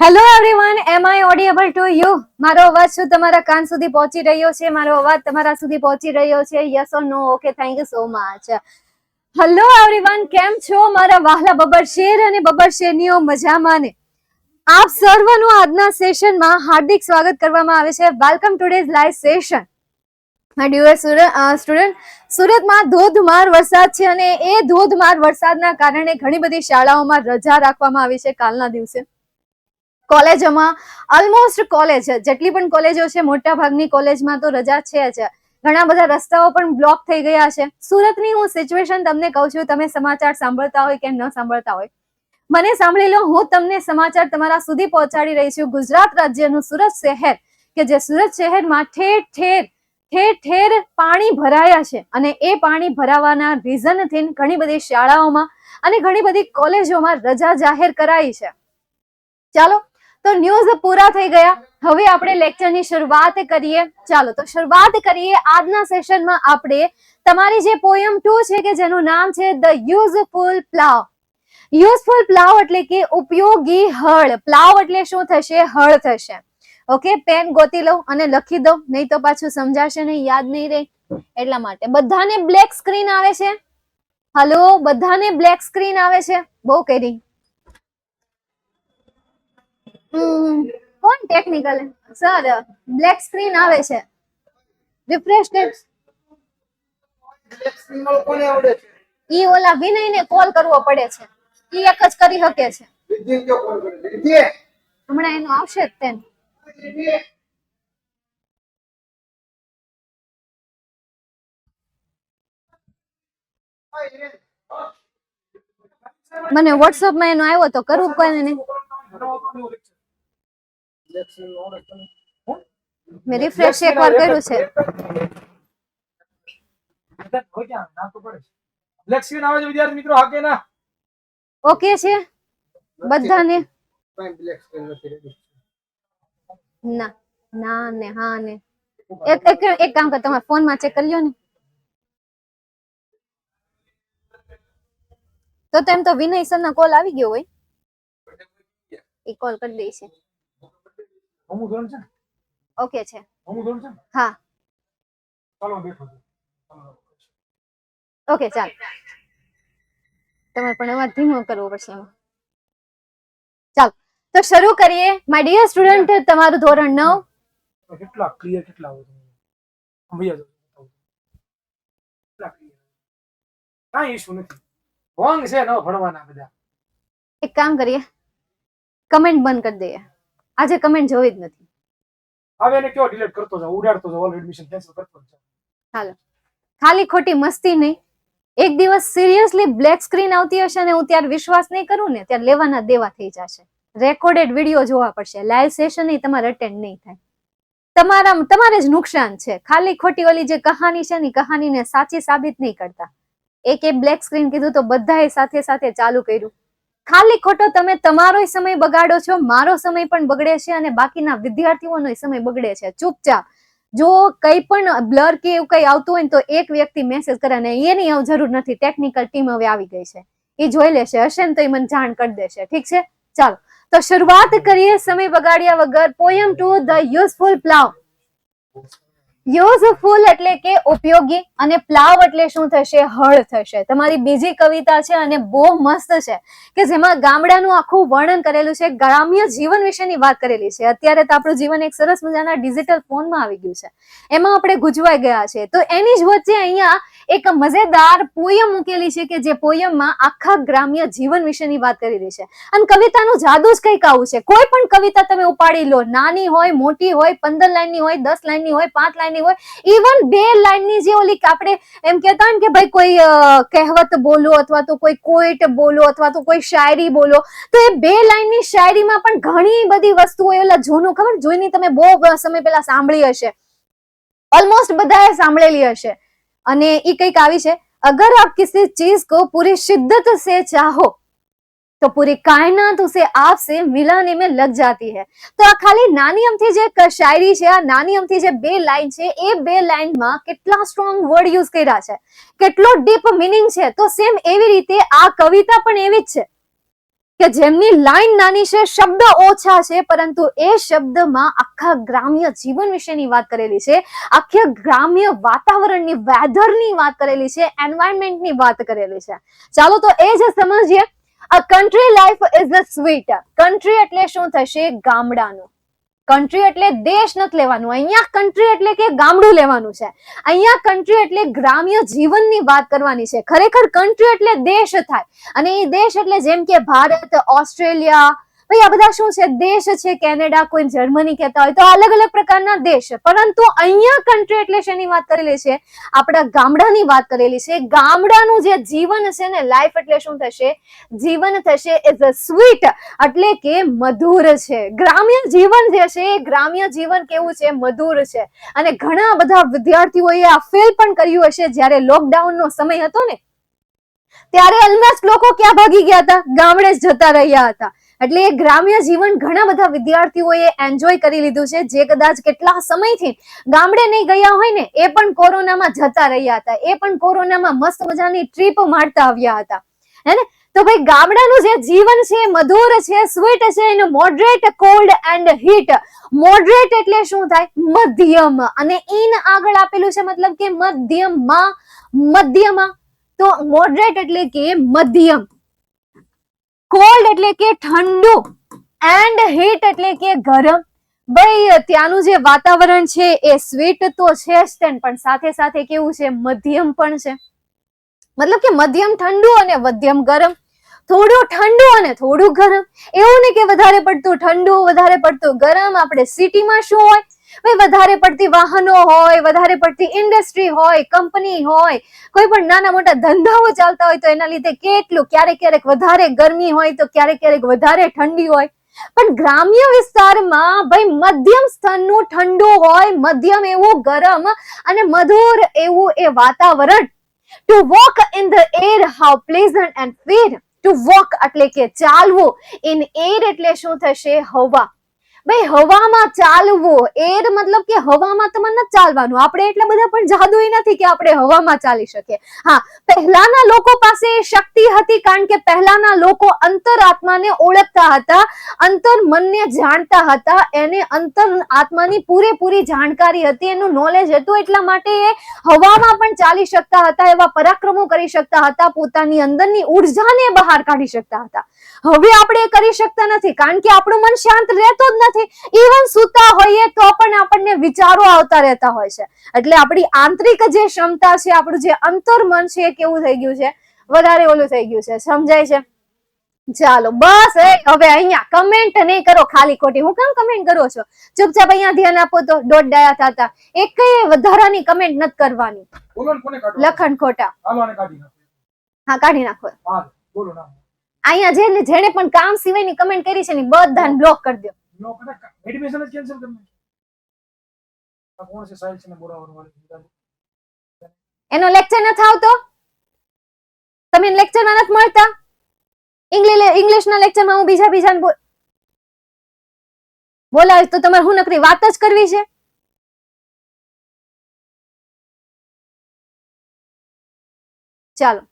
Hello everyone, am I audible to you? મારો અવાજ શું તમારા કાન સુધી પહોંચી રહ્યો છે? મારો અવાજ તમારા સુધી પહોંચી રહ્યો છે? Yes or no? Okay, thank you so much. Hello everyone, કેમ છો મારા વહાલા બબર શેર અને બબર શેરનીઓ? મજામાં ને? આપ સર્વનું આજના સેશનમાં હાર્દિક સ્વાગત કરવામાં આવે છે. Welcome today's live session. My dear student, સુરતમાં ધોધમાર વરસાદ છે અને એ ધોધમાર વરસાદના કારણે ઘણી બધી શાળાઓમાં રજા રાખવામાં આવી છે કાલના દિવસે. કોલેજોમાં ઓલમોસ્ટ કોલેજ જેટલી પણ કોલેજો છે મોટા ભાગની કોલેજમાં તો રજા છે જ. ઘણા બધા રસ્તાઓ પણ બ્લોક થઈ ગયા છે. સુરતની હું સિચ્યુએશન તમને કહું છું, તમે સમાચાર સાંભળતા હોય કે ન સાંભળતા હોય, મને સાંભળી લો. હું તમને સમાચાર તમારા સુધી પહોંચાડી રહી છું. ગુજરાત રાજ્યનું સુરત શહેર, કે જે સુરત શહેરમાં ઠેર ઠેર પાણી ભરાયા છે અને એ પાણી ભરાવાના રીઝનથી ઘણી બધી શાળાઓમાં અને ઘણી બધી કોલેજોમાં રજા જાહેર કરાઈ છે. ચાલો, તો ન્યૂઝ પૂરા થઈ ગયા. હવે આપણે લેક્ચરની શરૂઆત કરીએ. ચાલો તો શરૂઆત કરીએ. આજના સેશનમાં આપણે તમારી જે પોયમ 2 છે કે જેનું નામ છે the useful plough. Useful plough એટલે કે ઉપયોગી હળ. પ્લાવ એટલે શું થશે? હળ થશે. ઓકે, પેન ગોતી લઉં અને લખી દઉં, નહીં તો પાછું સમજાશે નહીં, યાદ નહીં રહે. એટલા માટે બધાને બ્લેક સ્ક્રીન આવે છે? હલો, બધાને બ્લેક સ્ક્રીન આવે છે? બહુ કરી કોણ ટેકનિકલ સર? બ્લેક સ્ક્રીન આવે છે. રિફ્રેશ કર. ઈ ઓલા વિનયને કોલ કરવો પડે છે. ઈ એક જ કરી શકે છે. હમણાં એનો આવશે જ તેમ. મને વોટ્સઅપ માં એનો આવ્યો તો કરવું કોઈ નહીં. મેં રિફ્રેશ એક વાર કર્યું છે. વિદ્યાર્થી મિત્રો હા કે ના? ઓકે છે બધાને? ના ના ને હા ને. એક કામ કર, તમારા ફોન માં ચેક કરી લ્યો ને. તો તેમ તો વિનય સર ના કોલ આવી ગયો હોય, એ કોલ કરી દે છે. ઓકે છે. હા ઓકે, ચાલ. તમારે પણ અવાજ ધીમો કરવો પડશે એમાં. ચાલ તો શરૂ કરીએ. માય ડિયર સ્ટુડન્ટ, તમારું ધોરણ 9. કેટલા ક્લિયર કેટલા હોય કાંઈ ઇશ્યુ નથી. રોંગ છે ન ભણવાના બધા. એક કામ કરીએ, કમેન્ટ બંધ કરી દઈએ. આજે કમેન્ટ જોઈ જ નથી. હવે એને કયો ડિલીટ કરતો જાવ, ઉડાડતો જાવ, ઓલ એડમિશન કેન્સલ કરતો જાવ. હાલો, ખાલી ખોટી મસ્તી નહીં. એક દિવસ સિરિયસલી બ્લેક સ્ક્રીન આવતી હશે ને હું ત્યારે વિશ્વાસ નહીં કરું ને, ત્યારે લેવાના દેવા થઈ જશે. રેકોર્ડેડ વિડીયો જોવા પડશે. લાઈવ સેશન નહીં તમારે અટેન્ડ નહીં થાય. તમારે જ નુકસાન છે. ખાલી ખોટી ઓલી જે કહાની છે ને, કહાનીને સાચી સાબિત નહીં કરતા. એક બ્લેક સ્ક્રીન કીધું તો બધાએ સાથે સાથે ચાલુ કર્યું. ખાલી ખોટો તમે તમારો સમય બગાડો છો, મારો સમય પણ બગડે છે અને બાકીના વિદ્યાર્થીઓનો સમય બગડે છે. ચૂપચાપ જો કઈ પણ બ્લર કે એવું કઈ આવતું હોય ને તો એક વ્યક્તિ મેસેજ કરે, ને એની જરૂર નથી. ટેકનિકલ ટીમ હવે આવી ગઈ છે, એ જોઈ લેશે. હશે ને તો એ મને જાણ કરી દેશે. ઠીક છે, ચાલો તો શરૂઆત કરીએ સમય બગાડ્યા વગર. Poem 2 the useful plough. Useful એટલે કે ઉપયોગી અને પ્લાવ એટલે શું થશે? હળ થશે. તમારી બીજી કવિતા છે અને બહુ મસ્ત છે કે જેમાં ગામડાનું આખું વર્ણન કરેલું છે, ગ્રામ્ય જીવન વિશેની વાત કરેલી છે. અત્યારે તો આપણું જીવન એક સરસ મજાના ડિજિટલ ફોનમાં આવી ગયું છે, એમાં આપણે ગુજવાઈ ગયા છે. તો એની જ વચ્ચે અહીંયા એક મજેદાર પોયમ મૂકેલી છે કે જે પોયમમાં આખા ગ્રામ્ય જીવન વિશેની વાત કરેલી છે. અને કવિતાનું જાદુ જ કંઈક આવું છે. કોઈ પણ કવિતા તમે ઉપાડી લો, નાની હોય, મોટી હોય, 15 લાઈનની હોય, 10 લાઈનની હોય, 5 લાઈનની હોય, ઇવન 2 લાઈનની જે ઓલી આપણે એમ કહેતા હોય ને કે ભાઈ કોઈ કહેવત બોલો અથવા તો કોઈ કોઈટ બોલો અથવા તો કોઈ શાયરી બોલો, તો એ 2 લાઈનની શાયરીમાં પણ ઘણી બધી વસ્તુઓ ઓલા જૂનું ખબર જોઈની તમે બહુ સમય પહેલા સાંભળી હશે, ઓલમોસ્ટ બધાએ સાંભળેલી હશે. અને એ કંઈક આવી છે, અગર આપ કિસી ચીज को पूरी शिद्दत से चाहो तो पूरी कायनात उसे आपसे मिलाने में लग जाती है. તો આ ખાલી નાની અમથી જે શાયરી છે, આ નાની અમથી જે 2 લાઈન છે, એ 2 લાઈનમાં કેટલા સ્ટ્રોંગ વર્ડ યુઝ કર્યા છે, કેટલો ડીપ મિનિંગ છે. તો સેમ એવી રીતે આ કવિતા પણ એવી જ છે. કે જેમની લાઈન નાની છે, શબ્દ ઓછા છે, પરંતુ એ શબ્દમાં આખા ગ્રામ્ય જીવન વિશેની વાત કરેલી છે, આખા ગ્રામ્ય વાતાવરણની, વેધરની વાત કરેલી છે, એન્વાયરમેન્ટની વાત કરેલી છે. ચાલો તો એ જ સમજીએ. અ country life is a sweet. Country એટલે શું થશે? ગામડાનું. કન્ટ્રી એટલે દેશ નથી લેવાનું, અહીંયા કન્ટ્રી એટલે કે ગામડું લેવાનું છે. અહીંયા કન્ટ્રી એટલે ગ્રામ્ય જીવનની વાત કરવાની છે. ખરેખર કન્ટ્રી એટલે દેશ થાય, અને એ દેશ એટલે જેમ કે ભારત, ઓસ્ટ્રેલિયા, ભાઈ આ બધા શું છે? દેશ છે. કેનેડા, કોઈ જર્મની કહેતા હોય તો અલગ અલગ પ્રકારના દેશ. પરંતુ અહીંયા કન્ટ્રી એટલે શેની વાત કરેલી છે? આપણા ગામડાની વાત કરેલી છે. ગામડાનું જે જીવન છે ને, લાઈફ એટલે શું થશે? જીવન થશે ઇઝ અ સ્વીટ, એટલે કે મધુર છે. ગ્રામ્ય જીવન જે છે, ગ્રામ્ય જીવન કેવું છે? મધુર છે. અને ઘણા બધા વિદ્યાર્થીઓએ આ ફીલ પણ કર્યું હશે. જ્યારે લોકડાઉનનો સમય હતો ને, ત્યારે ઓલમોસ્ટ લોકો ક્યાં ભાગી ગયા હતા? ગામડે જ જતા રહ્યા હતા. એટલે એ ગ્રામ્ય જીવન ઘણા બધા વિદ્યાર્થીઓએ એન્જોય કરી લીધું છે, જે કદાચ કેટલા સમયથી ગામડે નહીં ગયા હોય ને, એ પણ કોરોનામાં જતા રહ્યા હતા. એ પણ કોરોનામાં મસ્ત મજાની ટ્રીપ મારતા આવ્યા હતા, હે ને? તો ભાઈ ગામડાનું જે જીવન છે મધુર છે, સ્વીટ છે. એનું moderate cold and heat. Moderate એટલે શું થાય? મધ્યમ. અને ઇન આગળ આપેલું છે, મતલબ કે મધ્યમમાં, મધ્યમાં. તો મોડરેટ એટલે કે મધ્યમ. કોલ્ડ એટલે કે ઠંડુ, એન્ડ હીટ એટલે કે ગરમ. ભાઈ ત્યાંનું જે વાતાવરણ છે એ સ્વીટ તો છે જ, પણ સાથે સાથે કેવું છે? મધ્યમ પણ છે. મતલબ કે મધ્યમ ઠંડુ અને મધ્યમ ગરમ. થોડું ઠંડુ અને થોડું ગરમ. એવું નહીં કે વધારે પડતું ઠંડુ, વધારે પડતું ગરમ. આપણે સિટીમાં શું હોય? ભાઈ વધારે પડતી વાહનો હોય, વધારે પડતી ઇન્ડસ્ટ્રી હોય, કંપની હોય, કોઈ પણ નાના મોટા ધંધાઓ ચાલતા હોય, તો એના લીધે કેટલું ક્યારેક ક્યારેક વધારે ગરમી હોય તો ક્યારેક ક્યારેક વધારે ઠંડી હોય. પણ ગ્રામ્ય વિસ્તારમાં ભાઈ મધ્યમ સ્તરનું ઠંડુ હોય, મધ્યમ એવું ગરમ, અને મધુર એવું એ વાતાવરણ. Two walk in the air, how pleasant and fair. Two walk એટલે કે ચાલવું, ઇન એર એટલે શું થશે? હવા. ભાઈ હવામાં ચાલવું. એર મતલબ કે હવામાં તમારે નથી ચાલવાનું. આપણે એટલા બધા પણ જાદુઈ નથી કે આપણે હવામાં ચાલી શકીએ. હા, પહેલાના લોકો પાસે એ શક્તિ હતી, કારણ કે પહેલાના લોકો અંતરાત્માને ઓળખતા હતા, અંતર મનને જાણતા હતા, એને અંતર આત્માની પૂરેપૂરી જાણકારી હતી, એનું નોલેજ હતું. એટલા માટે એ હવામાં પણ ચાલી શકતા હતા, એવા પરાક્રમો કરી શકતા હતા, પોતાની અંદરની ઉર્જાને બહાર કાઢી શકતા હતા. હવે આપણે કરી શકતા નથી, કારણ કે આપણું મન શાંત રહેતો જ નથી. ઇવન સુતા હોઈએ તો પણ આપણને વિચારો આવતા રહેતા હોય છે. એટલે આપણી આંતરિક જે ક્ષમતા છે, આપણું જે અંતર મન છે, કેવું થઈ ગયું છે? વધારે ઓલું થઈ ગયું છે. સમજાય છે? ચાલો બસ. હવે અહીંયા કમેન્ટ નહીં કરો ખાલી ખોટી. હું કેમ કમેન્ટ કરો છો? ચૂપચાપ અહીંયા ધ્યાન આપો તો દોઢ ડાયા થતા. એક વધારાની કમેન્ટ નથી કરવાની. બોલો ને, કોને કાઢો? લખણ ખોટા. હાલો આને કાઢી નાખો. હા, કાઢી નાખો. હા બોલો ના. અહીંયા જેને પણ કામ સિવાયની કમેન્ટ કરી છે ને, બધાને બ્લોક કરી દો. નો કરે એડમિશન જ કેન્સલ કરી નાખ. આ કોણ છે? સાહિલ છે ને બોરાવર વાળી. એનો લેક્ચર નથી આવતો? તમે લેક્ચરમાં નથી મળતા? ઇંગ્લિશના લેક્ચરમાં હું બીજાને બોલાવીશ તો તમારે હું નકરી વાત જ કરવી છે? ચાલો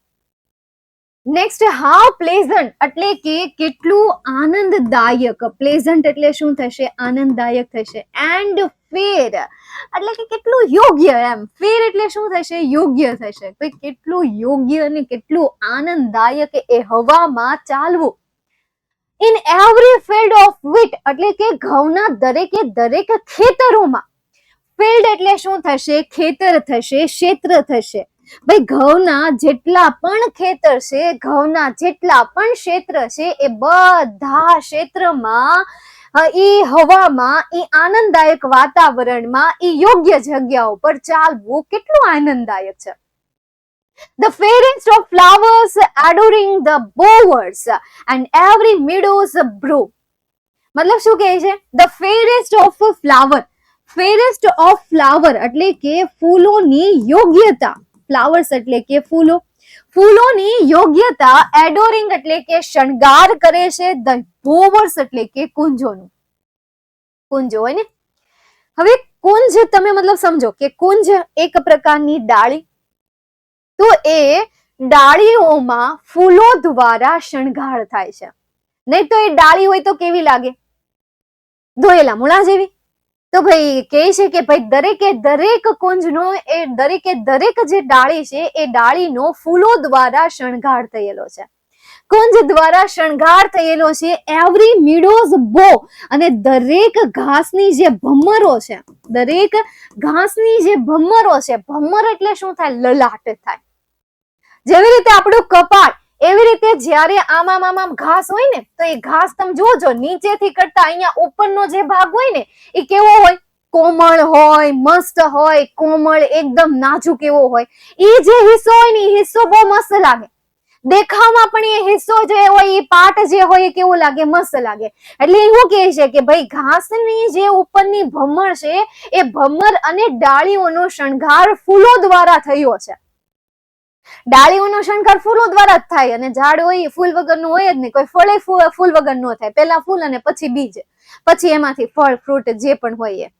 નેક્સ્ટ, હાઉ પ્લેઝન્ટ એટલે કે કેટલું આનંદદાયક. પ્લેઝન્ટ એટલે શું થશે? આનંદદાયક થશે. એન્ડ ફેર એટલે કે કેટલું યોગ્ય. એમ ફેર એટલે શું થશે? યોગ્ય થશે. તો કેટલું યોગ્ય અને કેટલું આનંદદાયક એ હવામાં ચાલવું. ઇન એવરી ફિલ્ડ ઓફ વીટ એટલે કે ઘઉંના દરેકે દરેક ખેતરોમાં. ફિલ્ડ એટલે શું થશે? ખેતર થશે, ક્ષેત્ર થશે. ભાઈ ઘઉંના જેટલા પણ ખેતર છે, ઘઉંના જેટલા પણ ક્ષેત્ર છે, એ બધા ક્ષેત્રમાં, ઈ હવામાં, ઈ આનંદદાયક વાતાવરણમાં, ઈ યોગ્ય જગ્યાઓ પર ચાલવું કેટલું આનંદદાયક છે. The fairest of flowers adoring the bowers and every meadows brew. મતલબ શું કહે છે? The fairest of flower. Forest of flower એટલે કે ફૂલોની યોગ્યતા. ફ્લાવર્સ એટલે કે ફૂલો. ફૂલોની યોગ્યતા. એડોરિંગ એટલે કે શણગાર કરે છે. ધ બોવર્સ એટલે કે કુંજોનું. કુંજો હોય ને. હવે કુંજ તમે મતલબ સમજો કે કુંજ એક પ્રકારની ડાળી. તો એ ડાળીઓમાં ફૂલો દ્વારા શણગાર થાય છે. નહીં તો એ ડાળી હોય તો કેવી લાગે? ધોયેલા મૂળા જેવી. તો ભાઈ કહે છે કે ભાઈ દરેક કુંજનો એ દરેક જે ડાળી છે એ ડાળીનો ફૂલો દ્વારા શણગાર થયેલો છે, કુંજ દ્વારા શણગાર થયેલો છે. એવરી મીડોઝ બો, અને દરેક ઘાસની જે ભમરો છે, દરેક ઘાસની જે ભમરો છે, ભમર એટલે શું થાય? લલાટ થાય. જેવી રીતે આપણું કપાળ, એવી રીતે જ્યારે આમ ઘાસ હોય ને તો એ ઘાસ તમે જોજો નીચેથી કરતા અહીંયા ઉપરનો જે ભાગ હોય ને એ કેવો હોય? કોમળ હોય, મસ્ત હોય, કોમળ એકદમ નાજુક એવો હોય. એ જે હિસ્સો હોય ને એ હિસ્સો બહુ મસ્ત લાગે દેખાવમાં, પણ એ હિસ્સો જે હોય એ પાર્ટ જે હોય એ કેવો લાગે? મસ્ત લાગે. એટલે એવું કહે છે કે ભાઈ ઘાસની જે ઉપરની ભમર છે એ ભમર અને ડાળીઓનો શણગાર ફૂલો દ્વારા થયો છે. ડાળીઓનો શણગાર ફૂલો દ્વારા જ થાય, અને ઝાડ હોય ફૂલ વગરનું હોય જ નહીં. કોઈ ફળે ફૂલ વગર ન થાય. પહેલા ફૂલ અને પછી બીજ, પછી એમાંથી ફળ ફ્રૂટ જે પણ હોય એ.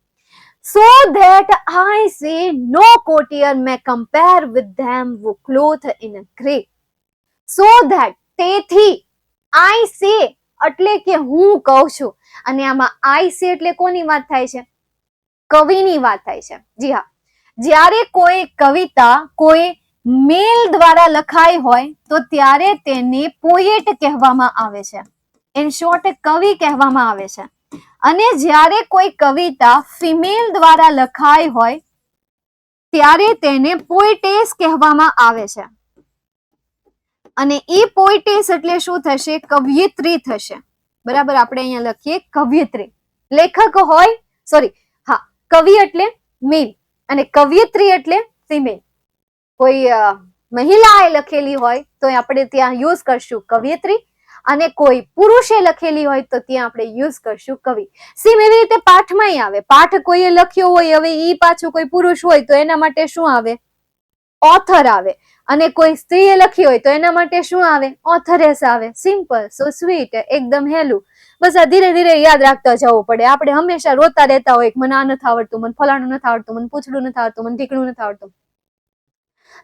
So that I say no courtier may compare with them who clothe in a grey. So that, તેથી, I say એટલે કે હું કહું છું. અને આમાં I say એટલે કોની વાત થાય છે? કવિની વાત થાય છે. જી હા, જ્યારે કોઈ કવિતા કોઈ મેલ દ્વારા લખાઈ હોય તો ત્યારે તેને પોએટ કહેવામાં આવે છે. ઇન શોર્ટ કવિ કહેવામાં આવે છે. અને જ્યારે કોઈ કવિતા ફિમેલ દ્વારા લખાઈ હોય ત્યારે તેને પોએટેસ કહેવામાં આવે છે. અને એ પોએટેસ એટલે શું થશે? કવયિત્રી થશે. બરાબર, આપણે અહીંયા લખીએ કવયિત્રી. લેખક હોય, સોરી, હા, કવિ એટલે મેલ અને કવયિત્રી એટલે ફિમેલ. કોઈ મહિલાએ લખેલી હોય તો આપણે ત્યાં યુઝ કરશું કવયિત્રી, અને કોઈ પુરુષે લખેલી હોય તો ત્યાં આપણે યુઝ કરશું કવિ. સેમ એવી રીતે પાઠમાં આવે. પાઠ કોઈએ લખ્યો હોય, હવે ઈ પાછું કોઈ પુરુષ હોય તો એના માટે શું આવે? ઓથર આવે. અને કોઈ સ્ત્રીએ લખી હોય તો એના માટે શું આવે? ઓથરેસ આવે. સિમ્પલ, સો સ્વીટ, એકદમ હેલું. બસ આ ધીરે ધીરે યાદ રાખતા જવું પડે. આપણે હંમેશા રોતા રહેતા હોય, મને આ નથી આવડતું, મને ફલાણું નથી આવડતું, મને પૂછડું નથી આવડતું, મને ઢીકણું નથી આવડતું.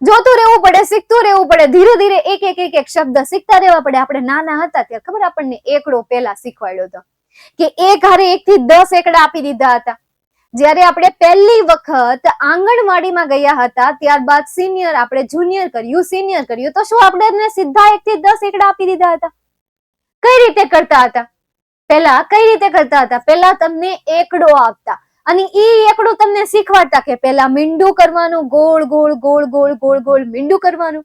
જોતું રહેવું પડે, શીખતું રહેવું પડે. ધીરે ધીરે એક શબ્દ શીખતા રહેવા પડે. આપણે નાના હતા ત્યાં ખબર આપણને એકડો પેલા શીખવાડ્યો હતો કે એક હારે 1 થી 10 એકડા આપી દીધા હતા. જ્યારે આપણે પહેલી વખત આંગણવાડીમાં ગયા હતા, ત્યારબાદ સિનિયર આપણે જુનિયર કર્યું, સિનિયર કર્યું, તો શું આપણે સીધા 1 થી 10 એકડા આપી દીધા હતા? કઈ રીતે કરતા હતા? પહેલા કઈ રીતે કરતા હતા? પહેલા તમને એકડો આપતા અને ઈ એકડું તમને શીખવાડતા કે પહેલા મીંડું કરવાનું, ગોળ ગોળ ગોળ ગોળ ગોળ ગોળ મીંડું કરવાનું.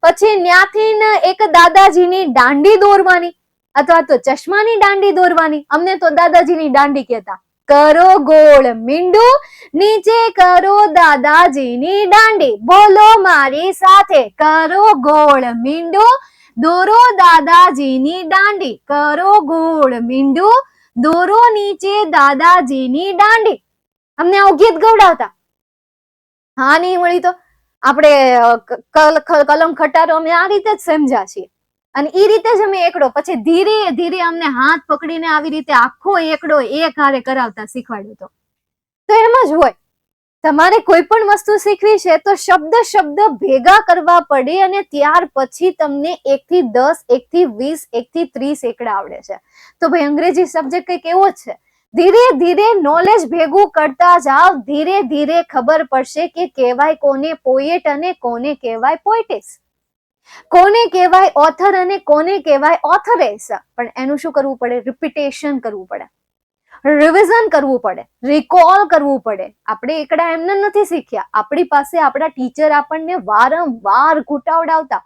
પછી ન્યાથી એક દાદાજીની દાંડી દોરવાની અથવા તો ચશ્માની દાંડી દોરવાની. અમને તો દાદાજીની દાંડી કહેતા. કરો ગોળ મીંડું, નીચે કરો દાદાજીની દાંડી. બોલો મારી સાથે, કરો ગોળ મીંડું, દોરો દાદાજીની દાંડી. કરો ગોળ મીંડું, દોરો નીચે દાદાજીની દાંડી. અમને આવું ગીત ગવડાવતા. હા, નહીં મળી તો આપણે કલમ ખટારો અમે આ રીતે જ સમજ્યા છીએ. અને એ રીતે જ અમે એકડો, પછી ધીરે ધીરે અમને હાથ પકડીને આવી રીતે આખો એકડો એક હારે કરાવતા શીખવાડ્યો હતો. તો એમ જ હોય, તમારે કોઈ પણ વસ્તુ શીખવી છે તો શબ્દ ભેગા કરવા પડે, અને ત્યાર પછી તમને 1 થી 10, 1 થી 20, 1 થી 30 એકડા આવડે છે. તો ભાઈ અંગ્રેજી સબ્જેક્ટ કંઈક એવો જ છે. ધીરે ધીરે નોલેજ ભેગું કરતા જાવ, ધીરે ધીરે ખબર પડશે કે કહેવાય કોને પોએટ અને કોને કહેવાય પોએટેસ, કોને કહેવાય ઓથર અને કોને કહેવાય ઓથરેસ. પણ એનું શું કરવું પડે? રિપીટેશન કરવું પડે, રિવિઝન કરવું પડે, રિકોલ કરવું પડે. આપણે એકડા એમને નથી શીખ્યા. આપણી પાસે આપણા ટીચર આપણને વારંવાર ઘૂંટાવડાવતા,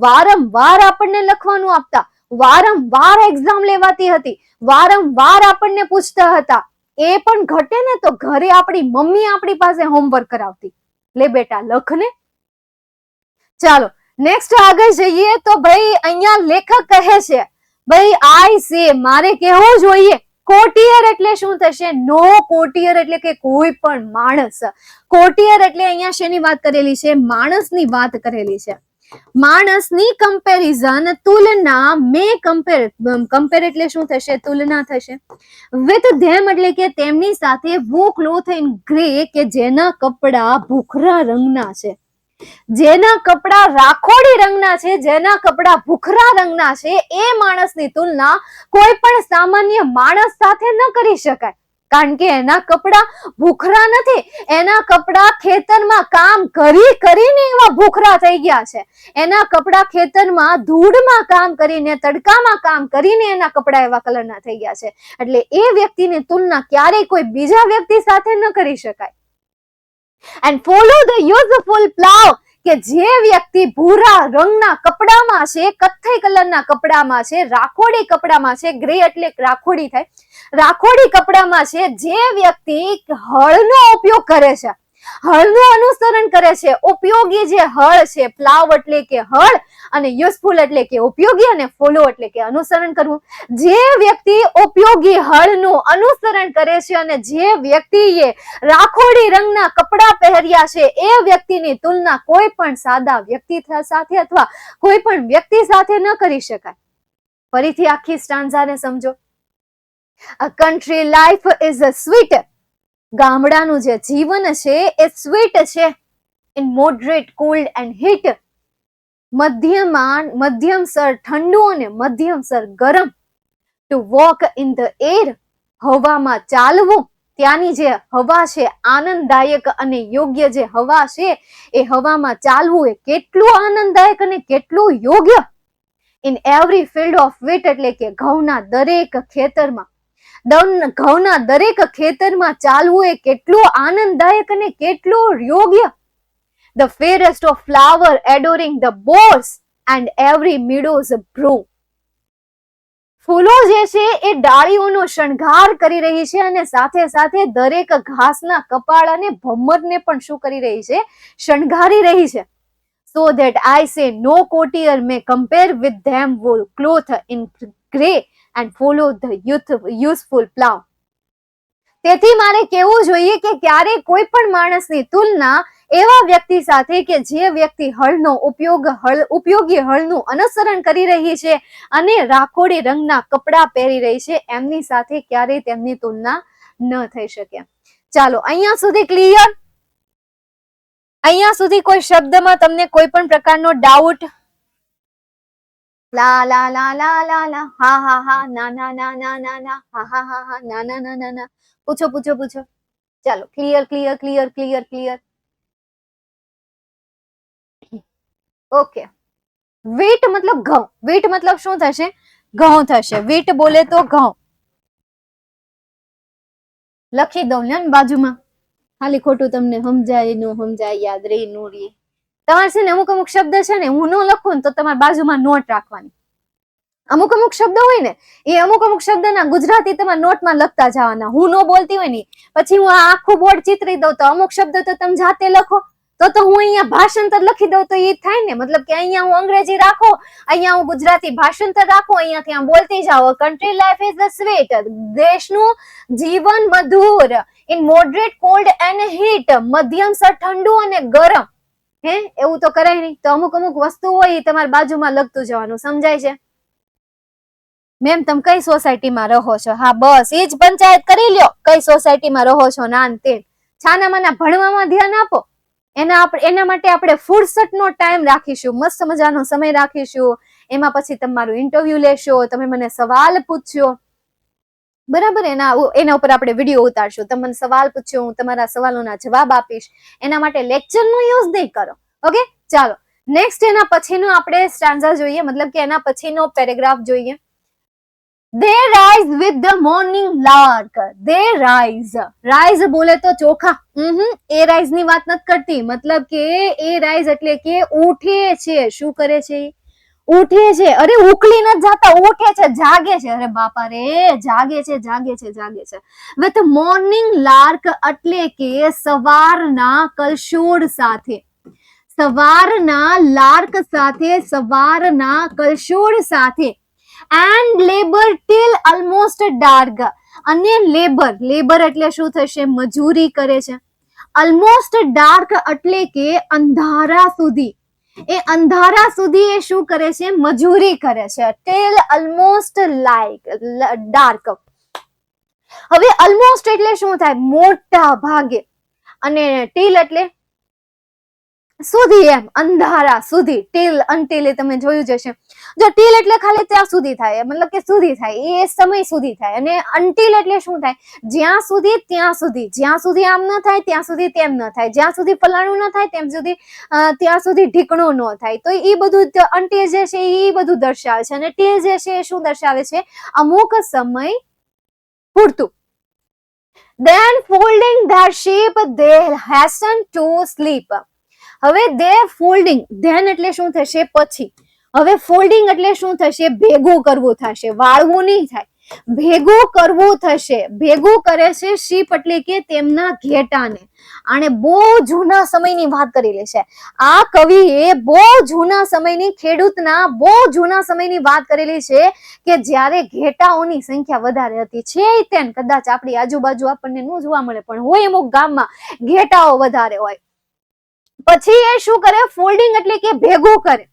વારંવાર આપણને લખવાનું આપતા, વારંવાર એક્ઝામ લેવાતી હતી, વારંવાર આપણને પૂછતા હતા. એ પણ ઘટે ને તો ઘરે આપણી મમ્મી આપણી પાસે હોમવર્ક કરાવતી, લે બેટા લખ ને. ચાલો નેક્સ્ટ આગળ જઈએ તો ભાઈ અહીંયા લેખક કહે છે ભાઈ આઈ સે, મારે કહેવું જોઈએ. કોટિયર એટલે શું થશે? નો કોટિયર એટલે કે કોઈ પણ માણસ. કોટિયર એટલે અહીંયા શેની વાત કરેલી છે? માણસની વાત કરેલી છે. માણસની કમ્પેરિઝન, તુલના, કમ્પેર એટલે શું થશે? તુલના થશે. વિથ ધેમ એટલે કે તેમની સાથે, who clothe in grey કે જેના કપડા ભૂખરા રંગના છે. જેના કપડા રાખોડી રંગના છે, જેના કપડા ભૂખરા રંગના છે, એ માણસની તુલના કોઈ પણ સામાન્ય માણસ સાથે ન કરી શકાય. કારણ કે એના કપડા ભૂખરા નથી, એના કપડા ખેતરમાં કામ કરી કરીને એવા ભૂખરા થઈ ગયા છે. એના કપડા ખેતરમાં ધૂળમાં કામ કરીને, તડકામાં કામ કરીને એના કપડા એવા કલરના થઈ ગયા છે. એટલે એ વ્યક્તિની તુલના ક્યારેય કોઈ બીજા વ્યક્તિ સાથે ન કરી શકાય. And follow the useful plough, કે જે વ્યક્તિ ભૂરા રંગના કપડામાં છે, કથ્થઈ કલરના કપડામાં છે, રાખોડી કપડામાં છે, ગ્રે એટલે રાખોડી થાય, રાખોડી કપડામાં છે, જે વ્યક્તિ હળનો ઉપયોગ કરે છે, હળનું અનુસરણ કરે છે, ઉપયોગી જે હળ છે, પ્લાવ એટલે કે હળ, અને યુઝફુલ એટલે કે ઉપયોગી, અને ફોલો એટલે કે અનુસરણ કરવું. જે વ્યક્તિ ઉપયોગી હળનું અનુસરણ કરે છે અને જે વ્યક્તિએ રાખોડી રંગના કપડા પહેર્યા છે, એ વ્યક્તિની તુલના કોઈ પણ સાદા વ્યક્તિ સાથે અથવા કોઈ પણ વ્યક્તિ સાથે ન કરી શકાય. ફરીથી આખી સ્ટાન્ઝાને સમજો. A country life is a sweet. ગામડાનું જે જીવન છે એ સ્વીટ છે. In moderate cold and heat. મધ્યમસર ઠંડુ અને મધ્યમસર ગરમ. To walk in the air. હવામાં ચાલવું. ત્યાંની જે હવા છે આનંદદાયક અને યોગ્ય જે હવા છે એ હવામાં ચાલવું એ કેટલું આનંદદાયક અને કેટલું યોગ્ય. In every field of wheat એટલે કે ઘઉંના દરેક ખેતરમાં, ઘઉંના દરેક ખેતરમાં ચાલવું એ કેટલું આનંદદાયક અને કેટલું યોગ્ય. The fairest of flower adoring the boughs and every meadows brew. ફૂલો જે છે એ ડાળીઓનો શણગાર કરી રહી છે અને સાથે સાથે દરેક ઘાસના કપાળ અને ભમરને પણ શું કરી રહી છે? શણગારી રહી છે. So that I say no courtier may compare with them wool cloth in grey and follow the useful plow. તેથી મારે કહેવું જોઈએ કે ક્યારે કોઈ પણ માણસની તુલના એવા વ્યક્તિ સાથે કે જે વ્યક્તિ હળનો ઉપયોગી હળનું અનુસરણ કરી રહી છે અને રાખોડી રંગના કપડા પહેરી રહી છે, એમની સાથે ક્યારેય તેમની તુલના ન થઈ શકે. ચાલો, અહીંયા સુધી ક્લિયર? અહીંયા સુધી કોઈ શબ્દમાં તમને કોઈ પણ પ્રકારનો ડાઉટ? લા લા લા લા લા લા, હા હા હા, ના ના ના ના ના ના, હા હા હા હા, ના ના ના ના ના. પૂછો પૂછો પૂછો. ચાલો, clear clear clear clear clear. Okay. Wheat મતલબ ઘઉં. વીટ મતલબ શું થશે? ઘઉં થશે. વીટ બોલે તો ઘઉં. લખી દઉં ને બાજુમાં, ખાલી ખોટું તમને સમજાય નું સમજાય, યાદ રહી નું રહી. તમારે છે ને અમુક શબ્દ છે ને હું ન લખું ને તો તમારે બાજુમાં નોટ રાખવાની. અમુક શબ્દ હોય ને એ અમુક શબ્દના ગુજરાતી તમારે નોટમાં લખતા જવાના. હું ન બોલતી હોય ને પછી હું આ આખું બોર્ડ ચિતરી દઉં તો અમુક શબ્દ તો તમે જાતે લખો, તો હું અહીંયા ભાષાંતર લખી દઉં તો એ થાય ને. મતલબ કે અહીંયા હું અંગ્રેજી રાખો, અહીંયા હું ગુજરાતી ભાષાંતર રાખો, અહીંયાથી આમ બોલતી જાઓ. Country life is the sweet. દેશનું જીવન મધુર. In moderate cold and heat. મધ્યમસર ઠંડુ અને ગરમ. હે, એવું તો કરાય નહીં. તો અમુક વસ્તુ હોય એ તમારે બાજુમાં લખતું જવાનું. સમજાય છે? મેમ તમે કઈ સોસાયટીમાં રહો છો? હા બસ એ જ પંચાયત કરી લ્યો, કઈ સોસાયટીમાં રહો છો. નાન તે છાનામાના ભણવામાં ધ્યાન આપો. એના માટે આપણે ફુરસતનો ટાઈમ રાખીશું, મસ્ત મજાનો સમય રાખીશું. એમાં પછી તમારું ઇન્ટરવ્યુ લેશો, તમે મને સવાલ પૂછશો, બરાબર? એના ઉપર આપણે વિડીયો ઉતારશું. તમે મને સવાલ પૂછશો, હું તમારા સવાલોના જવાબ આપીશ. એના માટે લેક્ચરનો યુઝ નહીં કરો. ઓકે, ચાલો નેક્સ્ટ એના પછીનો આપણે સ્ટાન્ઝા જોઈએ, મતલબ કે એના પછીનો પેરેગ્રાફ જોઈએ. They rise with the morning lark. They rise. Rise બોલે તો ચોખા. એ rise ની વાત નથી કરતી. મતલબ કે એ rise એટલે કે ઉઠે છે. શું કરે છે? ઉઠે છે. અરે ઉકળી નથી જાતા, ઉઠે છે, જાગે છે. અરે બાપા રે, જાગે છે જાગે છે જાગે છે. With morning lark એટલે કે સવારના કલશોડ સાથે. સવારના લાર્ક સાથે, સવારના કલશોડ સાથે. And labor till almost dark. અને લેબર એટલે શું થશે? મજૂરી કરે છે. almost dark એટલે કે અંધારા સુધી. એ અંધારા સુધી એ શું કરે છે? મજૂરી કરે છે. till almost dark. હવે almost એટલે શું થાય? મોટા ભાગે. અને till એટલે સુધી, એમ અંધારા સુધી, ટીલ અનટીલ એ તમે જોયું જ હશે. જો ટીલ એટલે ખાલી ત્યાં સુધી થાય, મતલબ કે સુધી થાય, એ સમય સુધી થાય. અને અનટીલ એટલે શું થાય? જ્યાં સુધી ત્યાં સુધી, જ્યાં સુધી આમ ન થાય ત્યાં સુધી તેમ ન થાય, જ્યાં સુધી ફલાણું ન થાય તેમ સુધી ત્યાં સુધી ઢીકણું ન થાય. તો એ બધું અનટીલ જે છે એ બધું દર્શાવે છે. અને ટીલ જે છે એ શું દર્શાવે છે? અમુક સમય પૂરતું. Then folding their sheep they hasten to sleep. હવે દે ફોલ્ડિંગ, ધેન એટલે શું થશે? પછી. હવે ફોલ્ડિંગ એટલે શું થશે? ભેગું કરવું થશે, વાળવું નહીં થાય, ભેગું કરવું થશે. ભેગું કરે છે શીપ એટલે કે તેમના ઘેટાને. આને બહુ જૂના સમયની વાત કરેલી છે આ કવિએ, બહુ જૂના સમયની, ખેડૂતના બહુ જૂના સમયની વાત કરેલી છે કે જ્યારે ઘેટાઓની સંખ્યા વધારે હતી. છે તેમ કદાચ આપણી આજુબાજુ આપણને ન જોવા મળે, પણ હોય અમુક ગામમાં ઘેટાઓ વધારે હોય. પછી એ શું કરે? ફોલ્ડિંગ એટલે કે ભેગું કરે.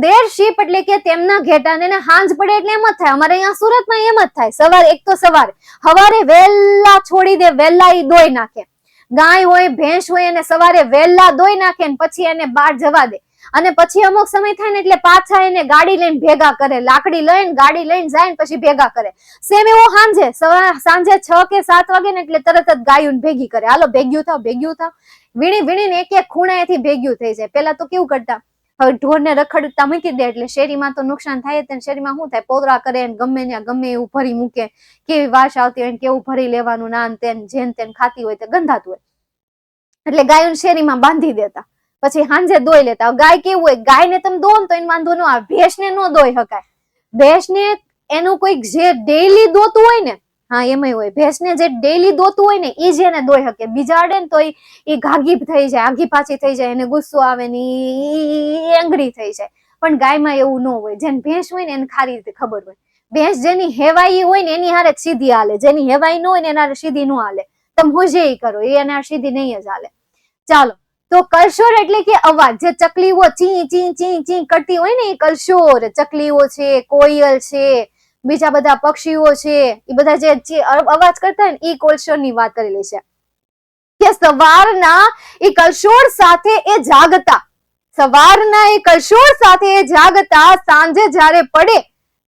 દેર શીપ એટલે કે તેમના ઘેટાને. હાંજ પડે એટલે એમ જ થાય, અમારે અહીંયા સુરતમાં એમ જ થાય. સવારે, એક તો સવારે વહેલા છોડી દે, વહેલા ઈ દોઈ નાખે. ગાય હોય, ભેંસ હોય, અને સવારે વહેલા દોઈ નાખે ને પછી એને બહાર જવા દે. અને પછી અમુક સમય થાય ને એટલે પાછા એને ગાડી લઈને ભેગા કરે, લાકડી લઈને ગાડી લઈને જાય ને પછી ભેગા કરે. સેમ એવું સાંજે 6 કે 7 વાગે ને એટલે તરત જ ગાયું ભેગી કરે. હાલો ભેગ્યું થાવ, ભેગ્યું થાવ. વીણી વીણીને એક એક ખૂણાએથી ભેગ્યું થઈ જાય. પેલા તો કેવું કરતા, હવે ઢોરને રખડતા મૂકી દે એટલે શેરીમાં તો નુકસાન થાય જ. શેરીમાં શું થાય? પોદરા કરે ને ગમે ત્યાં ગમે એવું ભરી મૂકે, કેવી વાસ આવતી હોય, કેવું ભરી લેવાનું, નાન તેન જેન તેન ખાતી હોય તો ગંધાતું હોય. એટલે ગાયોને શેરીમાં બાંધી દેતા, પછી હાંજે દોઈ લેતા. ગાય કેવું હોય, ગાયને તમે દો ને તો એને વાંધો ન આવે, ભેંસને ન દોઈ શકાય. ભેંસને એનું કોઈક જે ડેઈલી દોતું હોય ને, હા એમાં હોય, ભેંસને જે ડેઈલી દોતું હોય ને એ જ એને દોઈ શકે. બીજા અડે ને તો એ ઘાઘી થઈ જાય, આઘી પાછી થઈ જાય, એને ગુસ્સો આવે ને એ એંગરી થઈ જાય. પણ ગાયમાં એવું ન હોય. જેને ભેંસ હોય ને એને ખારી રીતે ખબર હોય. ભેંસ જેની હેવાઈ હોય ને એની હારે સીધી હાલે, જેની હેવાઈ ન હોય ને એના સીધી ન હાલે. તમે હોજે કરો, એ એના સીધી નહીં જ હાલે. ચાલો, તો કલશોર એટલે કે અવાજ. જે ચકલીઓ ચી ચી ચી ચી કરતી હોય ને એ કલશોર. ચકલીઓ છે, કોયલ છે, બીજા બધા પક્ષીઓ છે, એ બધા જે અવાજ કરતા હોય ને એ કલશોર ની વાત કરેલી છે. કે સવારના એ કલશોર સાથે એ જાગતા, સવારના એ કલશોર સાથે એ જાગતા, સાંજે જ્યારે પડે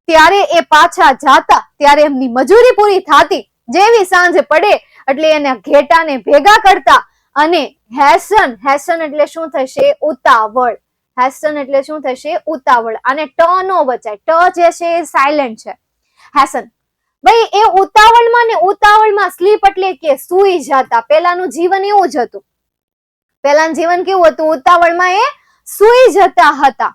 ત્યારે એ પાછા જાતા, ત્યારે એમની મજૂરી પૂરી થતી. જેવી સાંજ પડે એટલે એના ઘેટાને ભેગા કરતા. અને હેસન, હેસન એટલે શું થશે? ઉતાવળ. હેસન એટલે શું થશે? ઉતાવળ. અને ટ નો વચાય, ટ જે છે એ સાયલેન્ટ છે. હેસન ભાઈ, એ ઉતાવળમાં ને ઉતાવળમાં સ્લીપ એટલે કે સુઈ જતા. પેલાનું જીવન એવું જ હતું. પેલાનું જીવન કેવું હતું? ઉતાવળમાં એ સુઈ જતા હતા.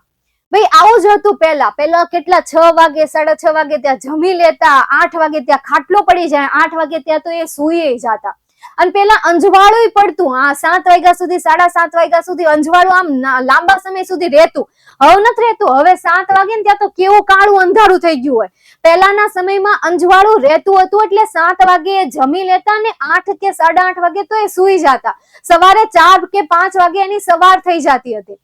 ભાઈ આવું જ હતું પેલા કેટલા 6 વાગે 6:30 વાગે ત્યાં જમી લેતા, 8 વાગે ત્યાં ખાટલો પડી જાય, 8 વાગે ત્યાં તો એ સુઈ જતા. અને પેલા અંજવાળું પડતું, 7 વાગ્યા સુધી, 7:30 વાગ્યા સુધી અંજવાળું આમ લાંબા સમય સુધી રહેતું. હવે નથી રહેતું. હવે 7 વાગે ને ત્યાં તો કેવું કાળું અંધારું થઈ ગયું હોય. પહેલાના સમયમાં અંજવાળું રહેતું હતું એટલે 7 વાગે જમી લેતા ને 8 કે 8:30 વાગે તો એ સુઈ જતા. સવારે 4 કે 5 વાગે એની સવાર થઈ જતી હતી.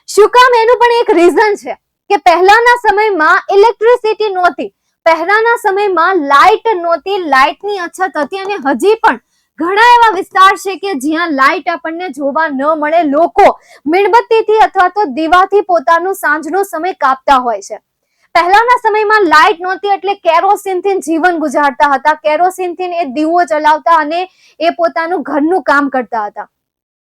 શું કામ? એનું પણ એક રીઝન છે કે પહેલાના સમયમાં ઇલેક્ટ્રિસિટી નહોતી, પહેલાના સમયમાં લાઇટ નહોતી, લાઇટની અછત હતી. અને હજી પણ ઘણા એવા વિસ્તાર છે કે જ્યાં લાઇટ આપણને જોવા ન મળે. લોકો મીણબત્તીથી અથવા તો દીવાથી પોતાનો સાંજનો સમય કાપતા હોય છે. પહેલાના સમયમાં લાઇટ નહોતી એટલે કેરોસીનથી જીવન ગુજારતા હતા. કેરોસીનથી એ દીવો ચલાવતા અને એ પોતાનું ઘરનું કામ કરતા હતા.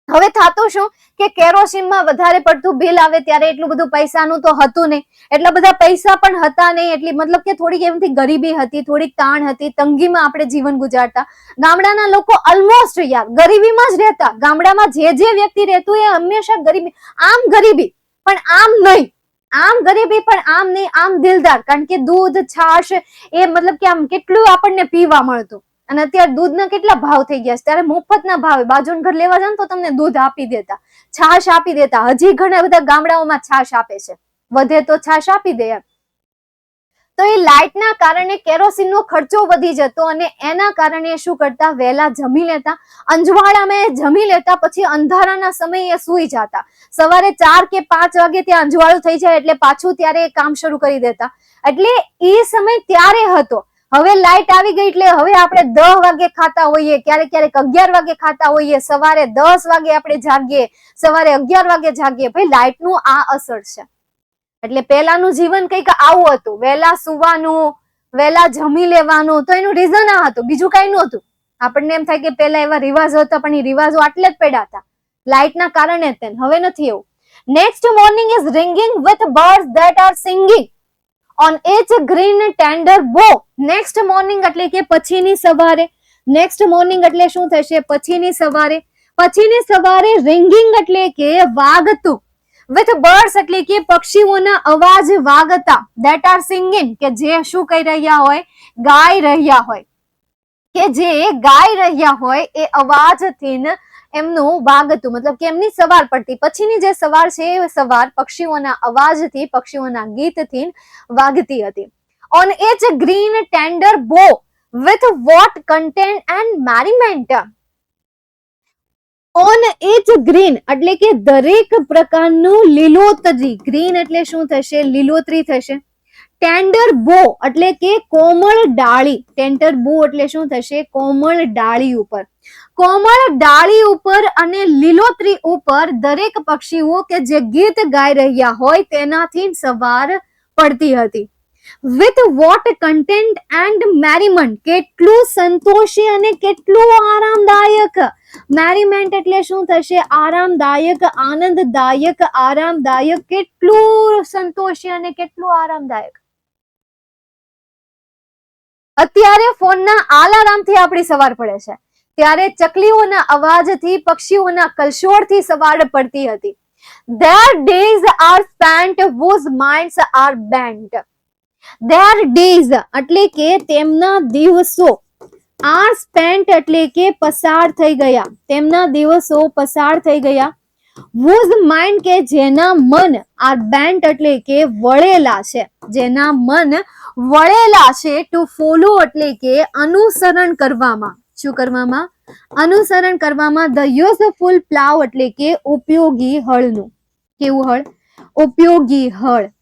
હવે થતું શું કે કેરોસીનમાં વધારે પડતું બિલ આવે ત્યારે એટલું બધું પૈસાનું તો હતું નહીં, એટલા બધા પૈસા પણ હતા નહીં. એટલી મતલબ કે થોડીક એમથી ગરીબી હતી, થોડીક તાણ હતી, તંગીમાં આપણે જીવન ગુજારતા. ગામડાના લોકો ઓલમોસ્ટ યાર ગરીબીમાં જ રહેતા. ગામડામાં જે વ્યક્તિ રહેતું એ હંમેશા ગરીબી, આમ ગરીબી પણ આમ નહીં, આમ ગરીબી પણ આમ નહીં, આમ દિલદાર. કારણ કે દૂધ, છાશ એ મતલબ કે આમ કેટલું આપણને પીવા મળતું. અને અત્યારે દૂધના કેટલા ભાવ થઈ ગયા છે. ત્યારે મફતના ભાવે બાજુનું ઘર લેવા જાવ તો તમને દૂધ આપી દેતા, છાશ આપી દેતા. હજી ઘણા બધા ગામડાઓમાં છાશ આપે છે, વધે તો છાશ આપી દે એમ. તો એ લાઇટના કારણે કેરોસીનનો ખર્ચો વધી જતો અને એના કારણે શું કરતા? વહેલા જમી લેતા, અંજવાળામાં જમી લેતા, પછી અંધારાના સમયે એ સુઈ જતા. સવારે 4 કે 5 વાગે ત્યાં અંજવાળું થઈ જાય એટલે પાછું ત્યારે કામ શરૂ કરી દેતા. એટલે એ સમય ત્યારે હતો. હવે લાઈટ આવી ગઈ એટલે હવે આપણે 10 વાગે ખાતા હોઈએ, ક્યારેક ક્યારેક 11 વાગે ખાતા હોઈએ, સવારે 10 વાગે આપણે જાગીએ, સવારે 11 વાગે જાગીએ. ભાઈ લાઈટ નું આ અસર છે. એટલે પહેલાનું જીવન કંઈક આવું હતું, વહેલા સુવાનું, વહેલા જમી લેવાનું. તો એનું રીઝન આ હતું, બીજું કઈ નહોતું. આપણને એમ થાય કે પહેલા એવા રિવાજો હતા, પણ એ રિવાજો આટલે જ પડ્યા હતા, લાઈટના કારણે જ. હવે નથી એવું. Next morning is ringing with birds that are singing on each green tender bough. Next morning એટલે કે પછીની સવારે. નેક્સ્ટ મોર્નિંગ એટલે શું થશે? પછીની સવારે. પછીની સવારે રિંગિંગ એટલે કે વાગતું, વિથ બર્ડ્સ એટલે કે પક્ષીઓના અવાજ વાગતા, ધેટ આર સિંગિંગ કે જે શું કહી રહ્યા હોય? ગાઈ રહ્યા હોય. કે જે ગાઈ રહ્યા હોય એ અવાજથી એમનું વાગતું, મતલબ કે એમની સવાર પડતી. પછીની જે સવાર છે એ સવાર પક્ષીઓના અવાજથી, પક્ષીઓના ગીતથી વાગતી હતી. On each green tender bough with what content and merriment. On each green એટલે કે દરેક પ્રકારનું લીલોતરી. ગ્રીન એટલે શું થશે? લીલોતરી થશે. ટેન્ડર બો એટલે કે કોમળ ડાળી. ટેન્ડર બો એટલે શું થશે? કોમળ ડાળી ઉપર. કોમળ ડાળી ઉપર અને લીલોતરી ઉપર દરેક પક્ષીઓ કે જે ગીત ગાઈ રહ્યા હોય તેનાથી સવાર પડતી હતી. વિથ વોટ કન્ટેન્ટ એન્ડ મેરીમેન્ટ, કેટલું સંતોષી અને કેટલું આરામદાયક. મેરીમેન્ટ એટલે શું થશે? આરામદાયક, આનંદદાયક, આરામદાયક. કેટલું સંતોષી અને કેટલું આરામદાયક. અત્યારે ફોનના અલાર્મથી આપણી સવાર પડે છે, ત્યારે ચકલીઓના અવાજથી, પક્ષીઓના કલશોળથી સવાર પડતી હતી. Their days are spent whose minds are bent. Their days એટલે કે તેમના દિવસો, are spent એટલે કે પસાર થઈ ગયા, તેમના દિવસો પસાર થઈ ગયા. whose mind કે જેના મન, are bent એટલે કે વળેલા છે, જેના મન વળેલા છે. ટુ ફોલો એટલે કે અનુસરણ કરવામાં. શું કરવામાં? અનુસરણ કરવામાં. ધ યુઝફુલ પ્લાવ એટલે કે ઉપયોગી હળનું. કેવું હળ? ઉપયોગી હળ.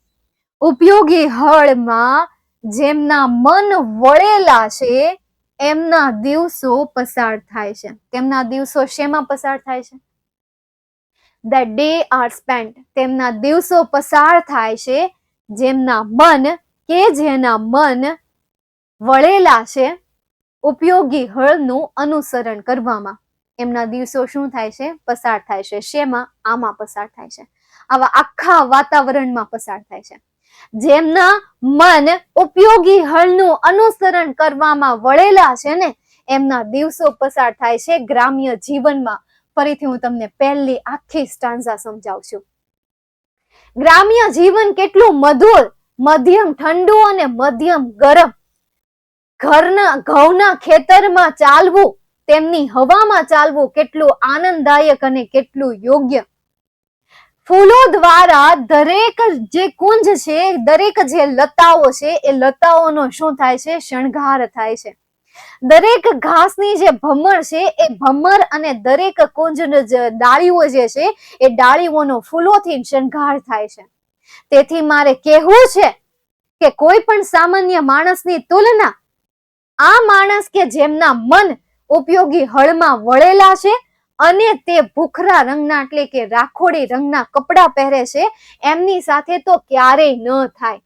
ઉપયોગી હળમાં જેમના મન વળેલા છે એમના દિવસો પસાર થાય છે. તેમના દિવસો શેમાં પસાર થાય છે? The day are spent. તેમના દિવસો પસાર થાય છે જેમના મન કે જેના મન વળેલા છે ઉપયોગી હળનું અનુસરણ કરવામાં. એમના દિવસો શું થાય છે? પસાર થાય છે. શેમાં? આમાં પસાર થાય છે. આવા આખા વાતાવરણમાં પસાર થાય છે. જેમના મન ઉપયોગી હળનું અનુસરણ કરવામાં વળેલા છે ને, એમના દિવસો પસાર થાય છે ગ્રામ્ય જીવનમાં. ફરીથી હું તમને પહેલી આખી સ્ટાન્ઝા સમજાવું છું. ગ્રામ્ય જીવન કેટલું મધુર, મધ્યમ ઠંડુ અને મધ્યમ ગરમ. ઘઉંના ખેતરમાં ચાલવું, તેમની હવામાં ચાલવું કેટલું આનંદદાયક અને કેટલું યોગ્ય. ફૂલો દ્વારા દરેક જે કુંજ છે, દરેક જે લતાઓ છે એ લતાઓનો શું થાય છે? શણગાર થાય છે. દરેક ઘાસની જે ભમર છે એ ભમર અને દરેક કુંજ ડાળીઓ જે છે એ ડાળીઓનો ફૂલોથી શણગાર થાય છે. તેથી મારે કહેવું છે કે કોઈ પણ સામાન્ય માણસની તુલના આ માણસ કે જેમના મન ઉપયોગી હળમાં વળેલા છે અને તે ભૂખરા રંગના એટલે કે રાખોડી રંગના કપડા પહેરે છે એમની સાથે તો ક્યારેય ન થાય.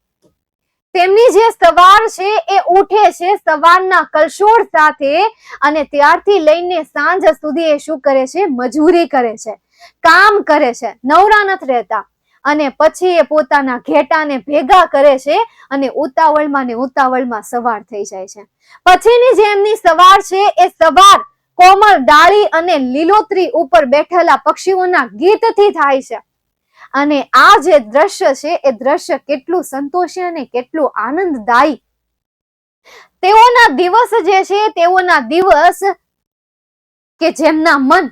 તેમની જે સવાર છે એ ઉઠે છે સવારના કલશોળ સાથે અને ત્યારથી લઈને સાંજ સુધી એ શું કરે છે? મજૂરી કરે છે, કામ કરે છે, નવરા નથી રહેતા. અને પછી એ પોતાના ઘેટાને ભેગા કરે છે અને ઉતાવળમાં ને ઉતાવળમાં સવાર થઈ જાય છે. પછીની જે એમની સવાર છે એ સવાર કોમળ ડાળી અને લીલોતરી ઉપર બેઠેલા પક્ષીઓના ગીતથી થાય છે. અને આ જે દ્રશ્ય છે એ દ્રશ્ય કેટલું સંતોષી અને કેટલું આનંદદાયી. તેઓના દિવસ જે છે, તેઓના દિવસ કે જેમના મન,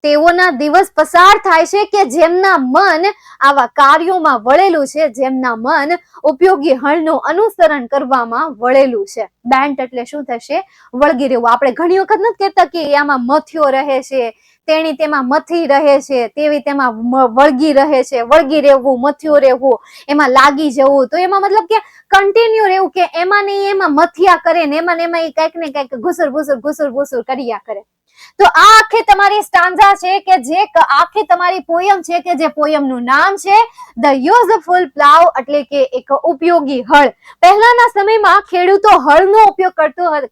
તેઓના દિવસ પસાર થાય છે કે જેમના મન આવા કાર્યોમાં વળેલું છે, જેમના મન ઉપયોગી હળનું અનુસરણ કરવામાં વળેલું છે. બેન્ટ એટલે શું થશે? વળગી રહેવું. આપણે ઘણી વખત નથી કહેતા કે આમાં મથ્યો રહે છે, તેણી તેમાં મથી રહે છે, તેવી તેમાં વળગી રહે છે, વળગી રહેવું, મથ્યું રહેવું, એમાં લાગી જવું. તો એમાં મતલબ કે કન્ટિન્યુ રહેવું, કે એમાં ને એમાં મથિયા કરે ને એમાં એ કંઈક ને કંઈક ઘુસર કર્યા કરે. તો આ આખી તમારી સ્ટાન્ઝા છે, કે જે આખી તમારી પોયમ છે, કે જે પોયમનું નામ છે ધ યુઝફુલ પ્લાવ, એટલે કે એક ઉપયોગી હળ. પહેલાના સમયમાં ખેડૂતો હળનો ઉપયોગ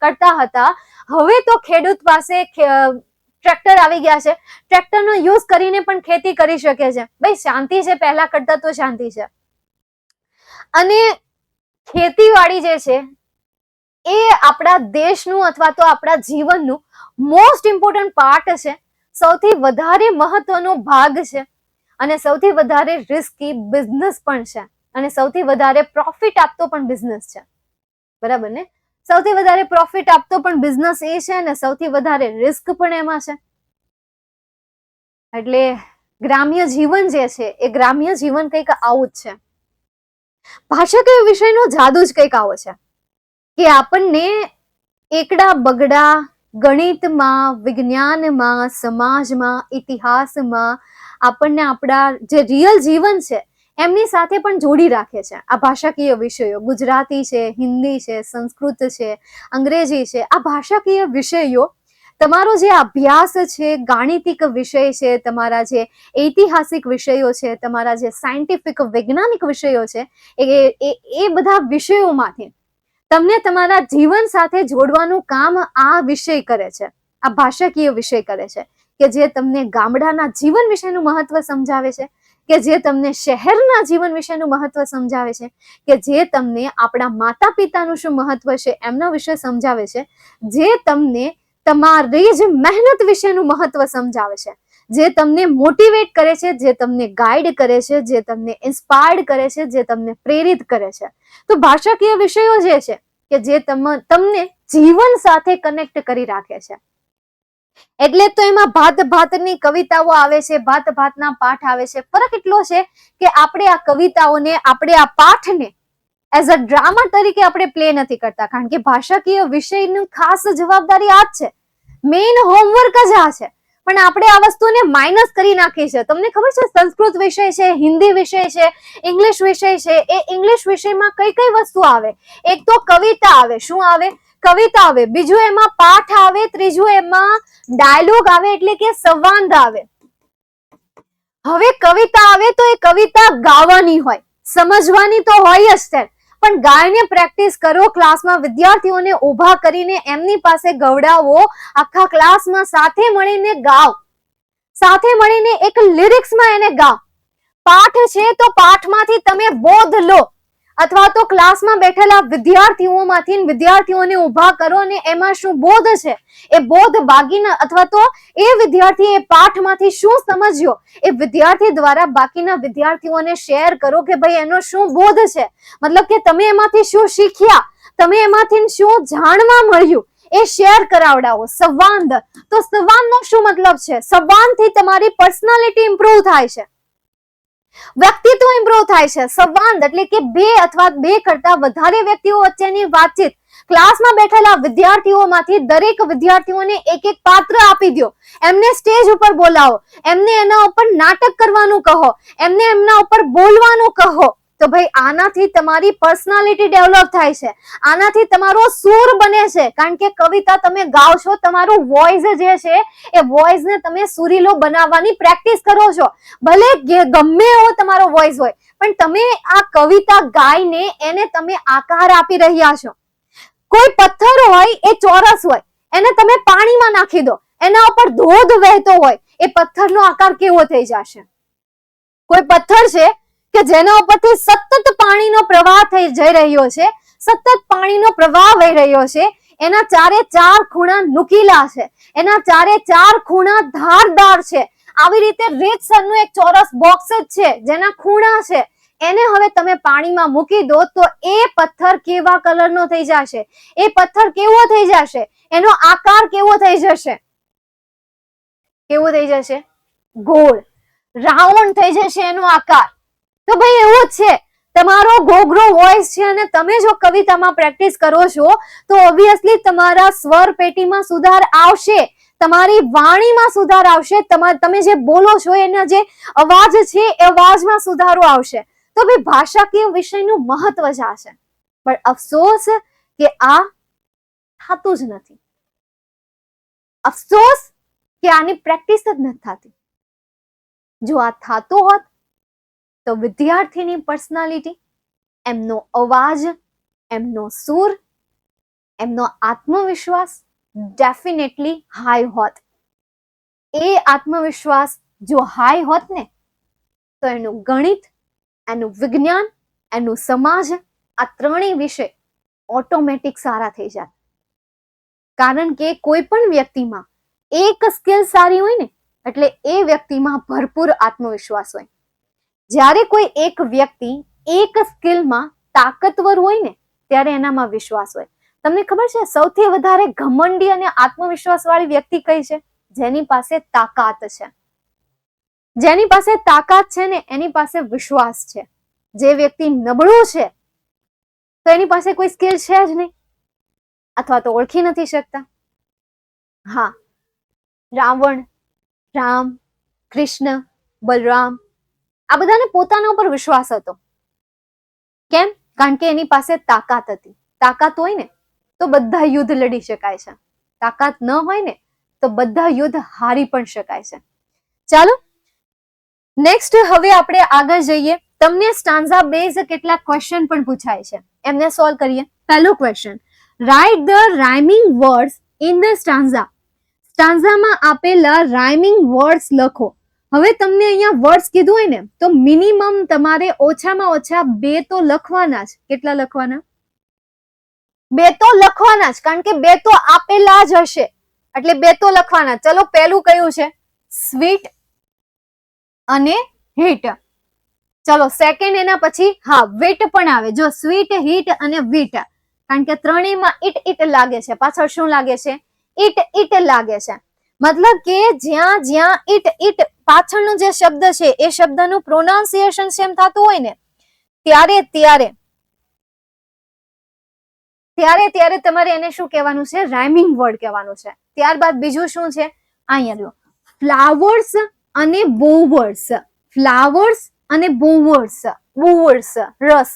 કરતા હતા. હવે તો ખેડૂત પાસે ટ્રેક્ટર આવી ગયા છે. ટ્રેક્ટરનો યુઝ કરીને પણ ખેતી કરી શકે છે. ભાઈ શાંતિ છે, પહેલા કરતા તો શાંતિ છે. અને ખેતીવાડી જે છે એ આપણા દેશનું અથવા તો આપણા જીવનનું મોસ્ટ ઇમ્પોર્ટન્ટ પાર્ટ છે. સૌથી વધારે મહત્વનો ભાગ છે અને સૌથી વધારે રિસ્કી બિઝનેસ પણ છે અને સૌથી વધારે પ્રોફિટ આપતો પણ બિઝનેસ છે. બરાબર ને? સૌથી વધારે પ્રોફિટ આપતો પણ બિઝનેસ એ છે અને સૌથી વધારે રિસ્ક પણ એમાં છે. એટલે ગ્રામ્ય જીવન જે છે એ ગ્રામ્ય જીવન કંઈક આવું જ છે. ભાષાકીય વિષયનો જાદુ જ કંઈક આવો છે કે આપણને એકડા બગડા ગણિતમાં, વિજ્ઞાનમાં, સમાજમાં, ઇતિહાસમાં આપણને આપણા જે રિયલ જીવન છે એમની સાથે પણ જોડી રાખે છે આ ભાષાકીય વિષયો. ગુજરાતી છે, હિન્દી છે, સંસ્કૃત છે, અંગ્રેજી છે. આ ભાષાકીય વિષયો તમારો જે અભ્યાસ છે, ગાણિતિક વિષય છે, તમારા જે ઐતિહાસિક વિષયો છે, તમારા જે સાયન્ટિફિક વૈજ્ઞાનિક વિષયો છે, એ બધા વિષયોમાંથી તમને તમારા જીવન સાથે જોડવાનું કામ આ વિષય કરે છે. આ ભાષાકીય વિષય કરે છે, કે જે તમને ગામડાના જીવન વિશેનું મહત્વ સમજાવે છે, કે જે તમને શહેરના જીવન વિશેનું મહત્વ સમજાવે છે, કે જે તમને આપણા માતા પિતાનું શું મહત્વ છે એમના વિશે સમજાવે છે, જે તમને તમારી જ મહેનત વિશેનું મહત્વ સમજાવે છે, જે તમને મોટિવેટ કરે છે, જે તમને ગાઈડ કરે છે, જે તમને ઇન્સ્પાયર્ડ કરે છે, જે તમને પ્રેરિત કરે છે. તો ભાષાકીય વિષયો જે છે કે જે તમને જીવન સાથે કનેક્ટ કરી રાખે છે. એટલે તો એમાં ભાતની કવિતાઓ આવે છે, ભાતના પાઠ આવે છે. ફરક એટલો છે કે આપણે આ કવિતાઓને, આપણે આ પાઠને એઝ અ ડ્રામા તરીકે આપણે પ્લે નથી કરતા, કારણ કે ભાષાકીય વિષયની ખાસ જવાબદારી આ જ છે, મેઇન હોમવર્ક જ આ છે. પણ આપણે આ વસ્તુને માઇનસ કરી નાખી છે. તમને ખબર છે સંસ્કૃત વિષય છે, હિન્દી વિષય છે, ઇંગ્લિશ વિષય છે, એ ઇંગ્લિશ વિષયમાં કઈ કઈ વસ્તુ આવે? એક તો કવિતા આવે. શું આવે? કવિતા આવે. બીજું એમાં પાઠ આવે. ત્રીજું એમાં ડાયલોગ આવે, એટલે કે સંવાદ આવે. હવે કવિતા આવે તો એ કવિતા ગાવાની હોય, સમજવાની તો હોય જ છે, પણ ગાયને પ્રેક્ટિસ કરો, ક્લાસમાં વિદ્યાર્થીઓને ઊભા કરીને એમની પાસે ગવડાવો, આખા ક્લાસમાં સાથે મળીને ગાઓ, સાથે મળીને એક લિરિક્સમાં એને ગાઓ. પાઠ છે તો પાઠમાંથી તમે બોધ લો, અથવા તો ક્લાસમાં બેઠેલા વિદ્યાર્થીઓને ઊભા કરો અને એમાં શું બોધ છે એ બોધ બાકીના, અથવા તો એ વિદ્યાર્થી એ પાઠમાંથી શું સમજ્યો એ વિદ્યાર્થી દ્વારા બાકીના વિદ્યાર્થીઓને શેર કરો કે ભાઈ એનો શું બોધ છે, મતલબ કે તમે એમાંથી શું શીખ્યા, તમે એમાંથી શું જાણવા મળ્યું, એ શેર કરાવડાવો. સંવાદ, તો સંવાદનો શું મતલબ છે? સંવાદથી તમારી પર્સનાલિટી ઇમ્પ્રુવ થાય છે, વ્યક્તિત્વ ઇમ્પ્રુવ થાય છે. સંવાદ એટલે કે બે અથવા બે કરતા વધારે વ્યક્તિઓ વચ્ચેની વાતચીત. ક્લાસમાં બેઠેલા વિદ્યાર્થીઓમાંથી દરેક વિદ્યાર્થીઓને એક એક પાત્ર આપી દો, એમને સ્ટેજ ઉપર બોલાવો, એમને એના ઉપર નાટક કરવાનું કહો, એમને એમના ઉપર બોલવાનું કહો. તો ભાઈ આનાથી તમારી પર્સનાલિટી ડેવલપ થાય છે, આનાથી તમારો સૂર બને છે, કારણ કે કવિતા તમે ગાઓ છો, તમારું વોઇસ જે છે એ વોઇસને તમે સુરીલો બનાવવાની પ્રેક્ટિસ કરો છો. ભલે ગમે એવો તમારો વોઇસ હોય, પણ તમે આ કવિતા ગાઈને એને તમે આકાર આપી રહ્યા છો. કોઈ પથ્થર હોય એ ચોરસ હોય, એને તમે પાણીમાં નાખી દો, એના ઉપર ધોધ વહેતો હોય, એ પથ્થરનો આકાર કેવો થઈ જશે? કોઈ પથ્થર છે કે જેના ઉપરથી સતત પાણીનો પ્રવાહ થઈ જઈ રહ્યો છે, સતત પાણીનો પ્રવાહ વહી રહ્યો છે, એના ચારે ચાર ખૂણા નુકીલા છે, એના ચારે ચાર ખૂણા ધારદાર છે. આવી રીતે રીતસરનું એક ચોરસ બોક્સ જ છે જેના ખૂણા છે, એને હવે તમે પાણીમાં મૂકી દો તો એ પથ્થર કેવા કલરનો થઈ જશે? એ પથ્થર કેવો થઈ જશે? એનો આકાર કેવો થઈ જશે? કેવો થઈ જશે? ગોળ, રાઉન્ડ થઈ જશે એનો આકાર. તો ભાઈ એવું જ છે, તમારો ઘોઘરો વોઇસ છે અને તમે જો કવિતામાં પ્રેક્ટિસ કરો છો તો ઓબ્વિયસલી તમારા સ્વર પેટીમાં સુધાર આવશે, તમારી વાણીમાં સુધાર આવશે, તમે જે બોલો છો એના જે અવાજ છે એ અવાજમાં સુધારો આવશે, તો ભાઈ ભાષાકીય વિષયનું મહત્વ જશે. પણ અફસોસ કે આ થતું જ નથી. અફસોસ કે આની પ્રેક્ટિસ જ નથી થતી. જો આ થતું હોત તો વિદ્યાર્થીની પર્સનાલિટી, એમનો અવાજ, એમનો સૂર, એમનો આત્મવિશ્વાસ ડેફિનેટલી હાઈ હોત. એ આત્મવિશ્વાસ જો હાઈ હોત ને તો એનું ગણિત, એનું વિજ્ઞાન, એનું સમાજ, આ ત્રણેય વિષય ઓટોમેટિક સારા થઈ જાય. કારણ કે કોઈ પણ વ્યક્તિમાં એક સ્કિલ સારી હોય ને એટલે એ વ્યક્તિમાં ભરપૂર આત્મવિશ્વાસ હોય. જ્યારે કોઈ એક વ્યક્તિ એક સ્કિલમાં તાકતવર હોય ને ત્યારે એનામાં વિશ્વાસ હોય. તમને ખબર છે સૌથી વધારે ઘમંડી અને આત્મવિશ્વાસ વાળી વ્યક્તિ કઈ છે? જેની પાસે તાકાત છે. જેની પાસે તાકાત છે ને એની પાસે વિશ્વાસ છે. જે વ્યક્તિ નબળું છે તો એની પાસે કોઈ સ્કિલ છે જ નહીં, અથવા તો ઓળખી નથી શકતા. હા, રાવણ, રામ, કૃષ્ણ, બલરામ, આ બધાને પોતાના ઉપર વિશ્વાસ હતો. કેમ? કારણ કે એની પાસે તાકાત હતી. તાકાત હોય ને તો બધા યુદ્ધ લડી શકાય છે. તાકાત ન હોય ને તો બધા યુદ્ધ હારી પણ શકાય છે. ચાલો નેક્સ્ટ હવે આપણે આગળ જઈએ. તમને સ્ટાન્ઝા બેઝ કેટલાક ક્વેશ્ચન પણ પૂછાય છે, એમને સોલ્વ કરીએ. પહેલો question, write the rhyming words in the stanza. સ્ટાન્ઝામાં આપેલા રાઇમિંગ વર્ડ્સ લખો. હવે તમને અહીંયા વર્ડ્સ કીધું હોય ને તો મિનિમમ તમારે ઓછામાં ઓછા 2 તો લખવાના જ. કેટલા લખવાના? 2 તો લખવાના જ, કારણ કે 2 તો આપેલા જ હશે એટલે 2 તો લખવાના. ચલો પહેલું કયું છે? સ્વીટ અને હીટ. ચલો સેકન્ડ એના પછી હા વીટ પણ આવે. જો સ્વીટ, હીટ અને વીટ, કારણ કે ત્રણેયમાં ઈટ લાગે છે. પાછળ શું લાગે છે? ઈટ લાગે છે. મતલબ કે જ્યાં જ્યાં ઈટ પાછળનો જે શબ્દ છે એ શબ્દનું પ્રોનાઉન્સિએશન સેમ થતું હોય ને ત્યારે તમારે એને શું કહેવાનું છે? રાઇમિંગ વર્ડ કહેવાનું છે. ત્યારબાદ બીજું શું છે? અહીંયા લો, ફ્લાવર્સ અને બોવર્સ. ફ્લાવર્સ અને બોવર્સ. બોવર્સ રસ,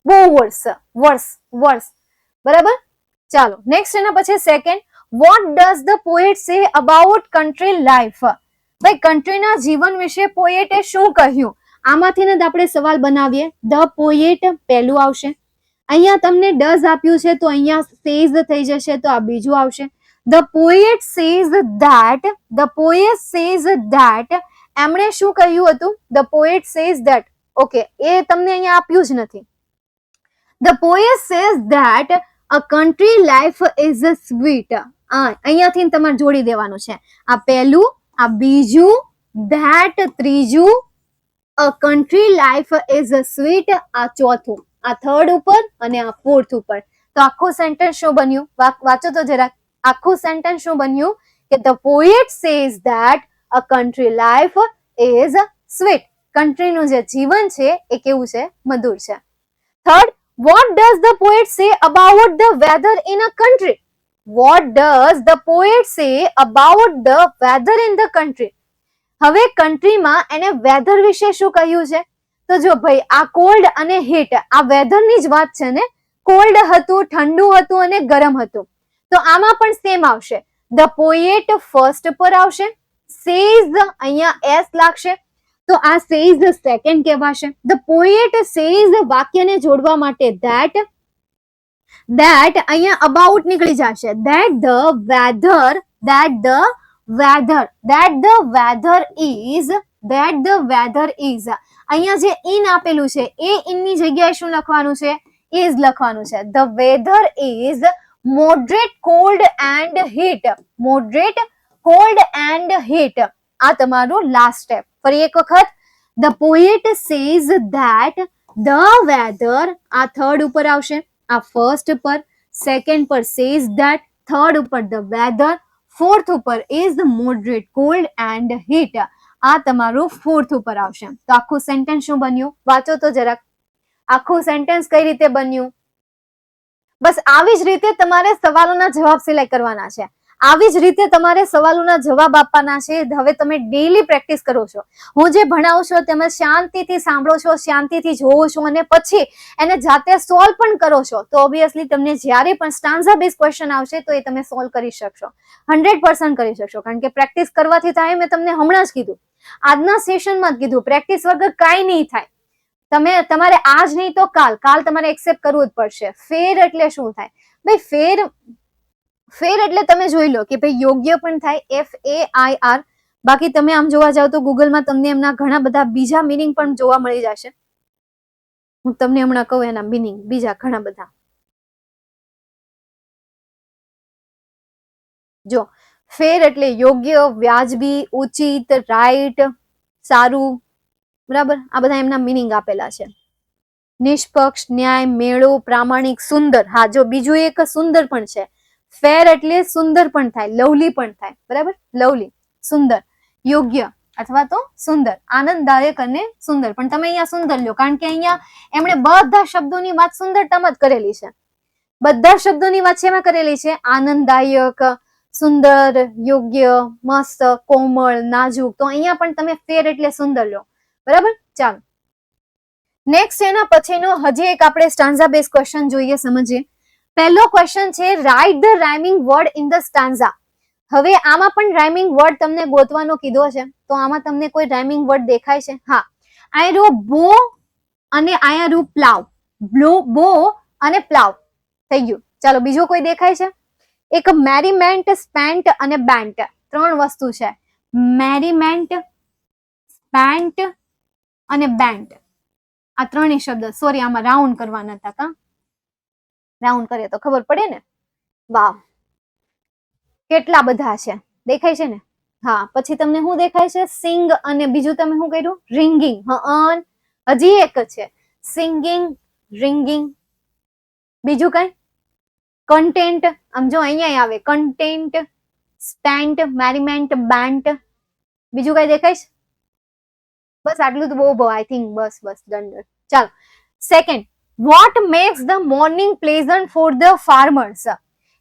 બોવર્સ વર્સ. બરાબર? ચાલો નેક્સ્ટ એના પછી second, what does the poet say about country life. ભાઈ કન્ટ્રીના જીવન વિશે પોએટે શું કહ્યું? આમાંથી જ આપણે સવાલ બનાવીએ. ધ પોએટ પહેલું આવશે. અહીંયા તમને ડઝ આપ્યું છે તો અહીંયા સેઝ થઈ જશે તો આ બીજું આવશે. The poet says that. The poet says that. એમણે શું કહ્યું હતું? The poet says that. Okay, એ તમને અહીંયા આપ્યું જ નથી. The poet says that a country life is sweet. અહીંયાથી તમારે જોડી દેવાનું છે. આ પહેલું, આ બીજું, ધેટ ત્રીજું, અ કન્ટ્રી લાઈફ ઇઝ સ્વીટ આ ચોથું, આ થર્ડ ઉપર અને આ ફોર્થ ઉપર. તો આખું સેન્ટેન્સ શું બન્યું? વાંચો તો જરાક. આખું સેન્ટેન્સ શું બન્યું? કે the poet says that a country life is sweet. કન્ટ્રીનું જે જીવન છે એ કેવું છે? મધુર છે. Third, what does the poet say about the weather in a country? What does the poet say about the weather in the country? હવે કન્ટ્રીમાં એને વેધર વિશે શું કહ્યું છે? તો જો ભાઈ આ કોલ્ડ અને હીટ આ વેધરની જ વાત છે ને. કોલ્ડ હતું, ઠંડુ હતું અને ગરમ હતું. તો આમાં પણ સેમ આવશે. ધ પોએટ ફર્સ્ટ પર આવશે. સેઝ અહીંયા એસ લાગશે તો આ સેઝ સેકન્ડ કહેવાશે. ધ પોએટ સેઝ વાક્યને જોડવા માટે ધેટ અહીંયા અબાઉટ નીકળી જશે. ધેટ ધ વેધર ઇઝ અહીંયા જે ઇન આપેલું છે એ ઇન ની જગ્યાએ શું લખવાનું છે? ઇઝ લખવાનું છે. The weather is moderate cold and heat. Moderate cold and heat. આ તમારું લાસ્ટ સ્ટેપ. ફરી એક વખત, the poet says that the weather, આ થર્ડ ઉપર આવશે, આ ફર્સ્ટ પર, સેકન્ડ પર સેઝ ધેટ, થર્ડ ઉપર ધ વેધર, ફોર્થ ઉપર is moderate cold and heat. આ તમારું ફોર્થ ઉપર આવશે. તો આખું સેન્ટેન્સ શું બન્યું? વાંચો તો જરાક. આખું સેન્ટેન્સ કઈ રીતે બન્યું? બસ આવી જ રીતે તમારે સવાલોના જવાબ સિલેક્ટ કરવાના છે. આવી જ રીતે તમારે સવાલોના જવાબ આપવાના છે. હવે તમે ડેઈલી પ્રેક્ટિસ કરો છો, હું જે ભણાવું છું તમે શાંતિથી સાંભળો છો, શાંતિથી જોવો છો અને પછી એને જાતે સોલ્વ પણ કરો છો, તો ઓબ્વિયસલી તમને જ્યારે પણ સ્ટાન્ઝા બેઝ ક્વેશ્ચન આવશે તો એ તમે સોલ્વ કરી શકશો, 100% કરી શકશો. કારણ કે પ્રેક્ટિસ કરવાથી થાય. મેં તમને હમણાં જ કીધું, આજના સેશનમાં જ કીધું, પ્રેક્ટિસ વગર કાંઈ નહીં થાય. તમારે આજ નહીં તો કાલ તમારે એક્સેપ્ટ કરવું જ પડશે. ફેર એટલે શું થાય ભાઈ? ફેર એટલે તમે જોઈ લો કે ભાઈ યોગ્ય પણ થાય, FAIR. બાકી તમે આમ જોવા જાવ તો ગૂગલમાં તમને એમના ઘણા બધા બીજા મિનિંગ પણ જોવા મળી જશે. હું તમને હમણાં કહું એના મિનિંગ બીજા ઘણા બધા. જો ફેર એટલે યોગ્ય, વ્યાજબી, ઉચિત, રાઈટ, સારું, બરાબર. આ બધા એમના મિનિંગ આપેલા છે. નિષ્પક્ષ, ન્યાય, મેળો, પ્રામાણિક, સુંદર. હા, જો બીજું એક સુંદર પણ છે. ફેર એટલે સુંદર પણ થાય, લવલી પણ થાય, બરાબર. લવલી, સુંદર, યોગ્ય અથવા તો સુંદર, આનંદદાયક અને સુંદર. પણ તમે અહીંયા સુંદર લ્યો, કારણ કે અહીંયા એમણે બધા શબ્દોની વાત સુંદરતામાં જ કરેલી છે. બધા શબ્દોની વાત શેમાં કરેલી છે? આનંદદાયક, સુંદર, યોગ્ય, મસ્ત, કોમળ, નાજુક. તો અહીંયા પણ તમે ફેર એટલે સુંદર લો, બરાબર. ચાલો નેક્સ્ટ એના પછીનો હજી એક આપણે સ્ટાન્ઝા બેઝ ક્વેશ્ચન જોઈએ, સમજીએ. પહેલો ક્વેશ્ચન છે, right the rhyming word in the stanza. હવે આમાં પણ રાઇમિંગ વર્ડ તમને ગોતવાનો કીધો છે, તો આમાં તમને કોઈ રાઇમિંગ વર્ડ દેખાય છે? હા, આઈ રો બો અને આયા રૂ પ્લાવ. બો અને પ્લાવ થઈ ગયું. ચાલો બીજો કોઈ દેખાય છે? એક મેરીમેન્ટ, સ્પેન્ટ અને બેન્ટ. 3 વસ્તુ છે, મેરીમેન્ટ, સ્પેન્ટ અને બેન્ટ. આ 3 શબ્દ. સોરી, આમાં રાઉન્ડ કરવાના હતા. કા રાઉન્ડ કરીએ તો ખબર પડે ને. વાવ, કેટલા બધા છે, દેખાય છે ને? હા, પછી તમને શું દેખાય છે? સિંગ અને બીજું તમે શું કર્યું? રિંગિંગ. હજી એક છે, સિંગિંગ, રિંગિંગ. બીજું કઈ? કન્ટેન્ટ. આમ જો અહીંયા આવે કન્ટેન્ટ, સ્ટેન્ટ, મેરીમેન્ટ, બેન્ટ. બીજું કઈ દેખાય છે? બસ આટલું તો બહુ આઈ થિંક. બસ ડન. ચાલો second, what makes the morning pleasant for the farmers.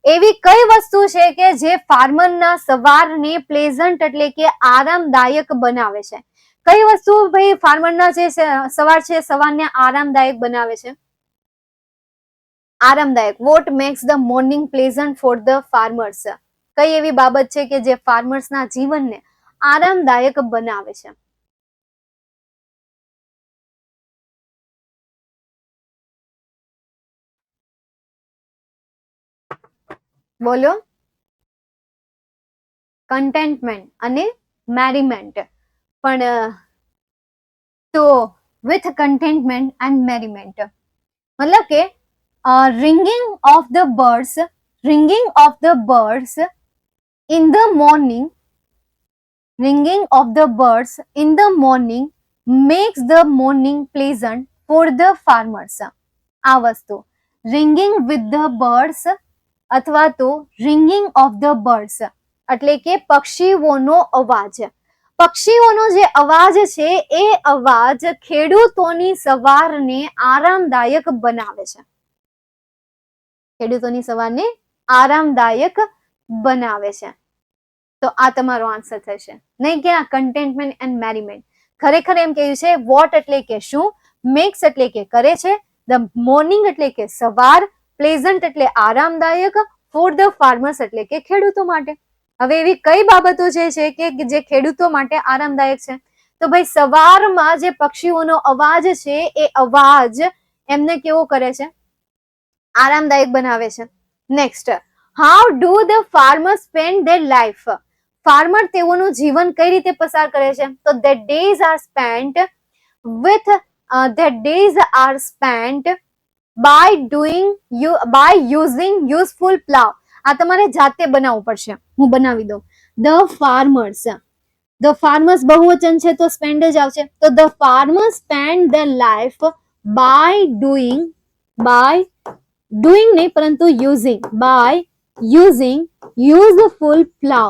એવી કઈ વસ્તુ છે કે જે ફાર્મરના સવારને પ્લેઝન્ટ એટલે કે આરામદાયક બનાવે છે? કઈ વસ્તુ ભાઈ ફાર્મરના જે સવાર છે સવારને આરામદાયક બનાવે છે? આરામદાયક. Vote makes the morning pleasant for the farmers. કઈ એવી બાબત છે કે જે ફાર્મર્સના જીવનને આરામદાયક બનાવે છે? બોલો. કન્ટેન્ટમેન્ટ અને મેરીમેન્ટ. પણ તો વિથ કન્ટેન્ટમેન્ટ એન્ડ મેરીમેન્ટ મતલબ કે ringing of the birds in the morning, ringing of the birds in the morning makes the morning pleasant for the farmers. આ વસ્તુ ringing with the birds અથવા તો ringing of the birds એટલે કે પક્ષીઓનો અવાજ. પક્ષીઓનો જે અવાજ છે એ અવાજ ખેડૂતોની સવારને આરામદાયક બનાવે છે. ખેડૂતોની સવારને આરામદાયક બનાવે છે. તો આ તમારો આન્સર થશે. નહીં કે આ કન્ટેન્ટમેન્ટ એન્ડ મેરીમેન્ટ. ખરેખર એમ કહ્યું છે વોટ એટલે કે શું, મેક્સ એટલે કે કરે છે, ધ મોર્નિંગ એટલે કે સવાર, પ્લેઝન્ટ એટલે આરામદાયક, ફોર ધ ફાર્મર્સ એટલે કે ખેડૂતો માટે. હવે એવી કઈ બાબતો છે કે જે ખેડૂતો માટે આરામદાયક છે? તો ભાઈ સવારમાં જે પક્ષીઓનો અવાજ છે એ અવાજ એમને કેવો કરે છે? આરામદાયક બનાવે છે. Next, how do the farmer spend there life. Farmer તેઓનું જીવન કઈ રીતે પસાર કરે છે? તો their days are spent by using useful plow. આ તમારે જાતે બનાવવું પડશે, હું બનાવી દઉં. ધ ફાર્મર્સ બહુવચન છે તો સ્પેન્ડ જ આવશે. તો the farmers spend their life by doing નહીં પરંતુ by using useful plow.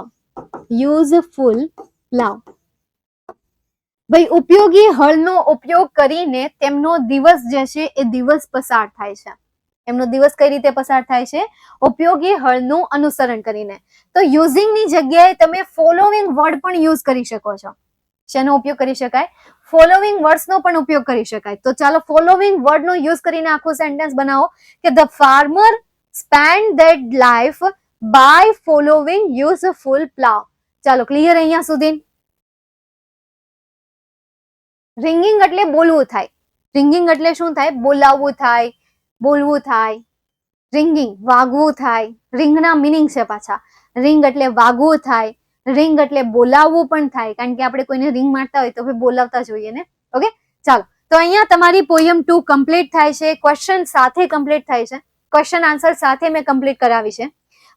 ભાઈ ઉપયોગી હળનો ઉપયોગ કરીને તેમનો દિવસ જે છે એ દિવસ પસાર થાય છે. એમનો દિવસ કઈ રીતે પસાર થાય છે? ઉપયોગી હળનું અનુસરણ કરીને. તો યુઝિંગની જગ્યાએ તમે ફોલોવિંગ વર્ડ પણ યુઝ કરી શકો છો. શેનો ઉપયોગ કરી શકાય? ફોલોવિંગ વર્ડ્સનો પણ ઉપયોગ કરી શકાય. તો ચાલો ફોલોવિંગ વર્ડનો યુઝ કરીને આખું સેન્ટેન્સ બનાવો કે the farmer spend that life by following useful plough. ચાલો ક્લિયર અહીંયા સુધી? રિંગિંગ એટલે બોલવું થાય. રિંગિંગ એટલે શું થાય? બોલાવવું થાય, બોલવું થાય. રિંગિંગ વાગવું થાય. રિંગના મિનિંગ છે પાછા. રિંગ એટલે વાગવું થાય, રિંગ એટલે બોલાવવું પણ થાય, કારણ કે આપણે કોઈને રિંગ મારતા હોય તો બોલાવતા જોઈએ ને. ઓકે, ચાલો તો અહીંયા તમારી પોયમ 2 કમ્પ્લીટ થાય છે. ક્વેશ્ચન સાથે કમ્પ્લીટ થાય છે. ક્વેશ્ચન આન્સર સાથે મેં કમ્પ્લીટ કરાવી છે.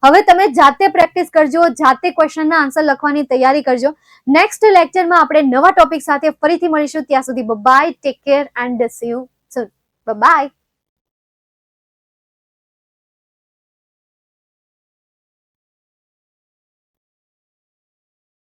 હવે તમે જાતે પ્રેક્ટિસ કરજો, જાતે ક્વેશ્ચનના આન્સર લખવાની તૈયારી કરજો. નેક્સ્ટ લેક્ચરમાં આપણે નવા ટોપિક સાથે ફરીથી મળીશું. ત્યાં સુધી bye, take care and see you soon. By.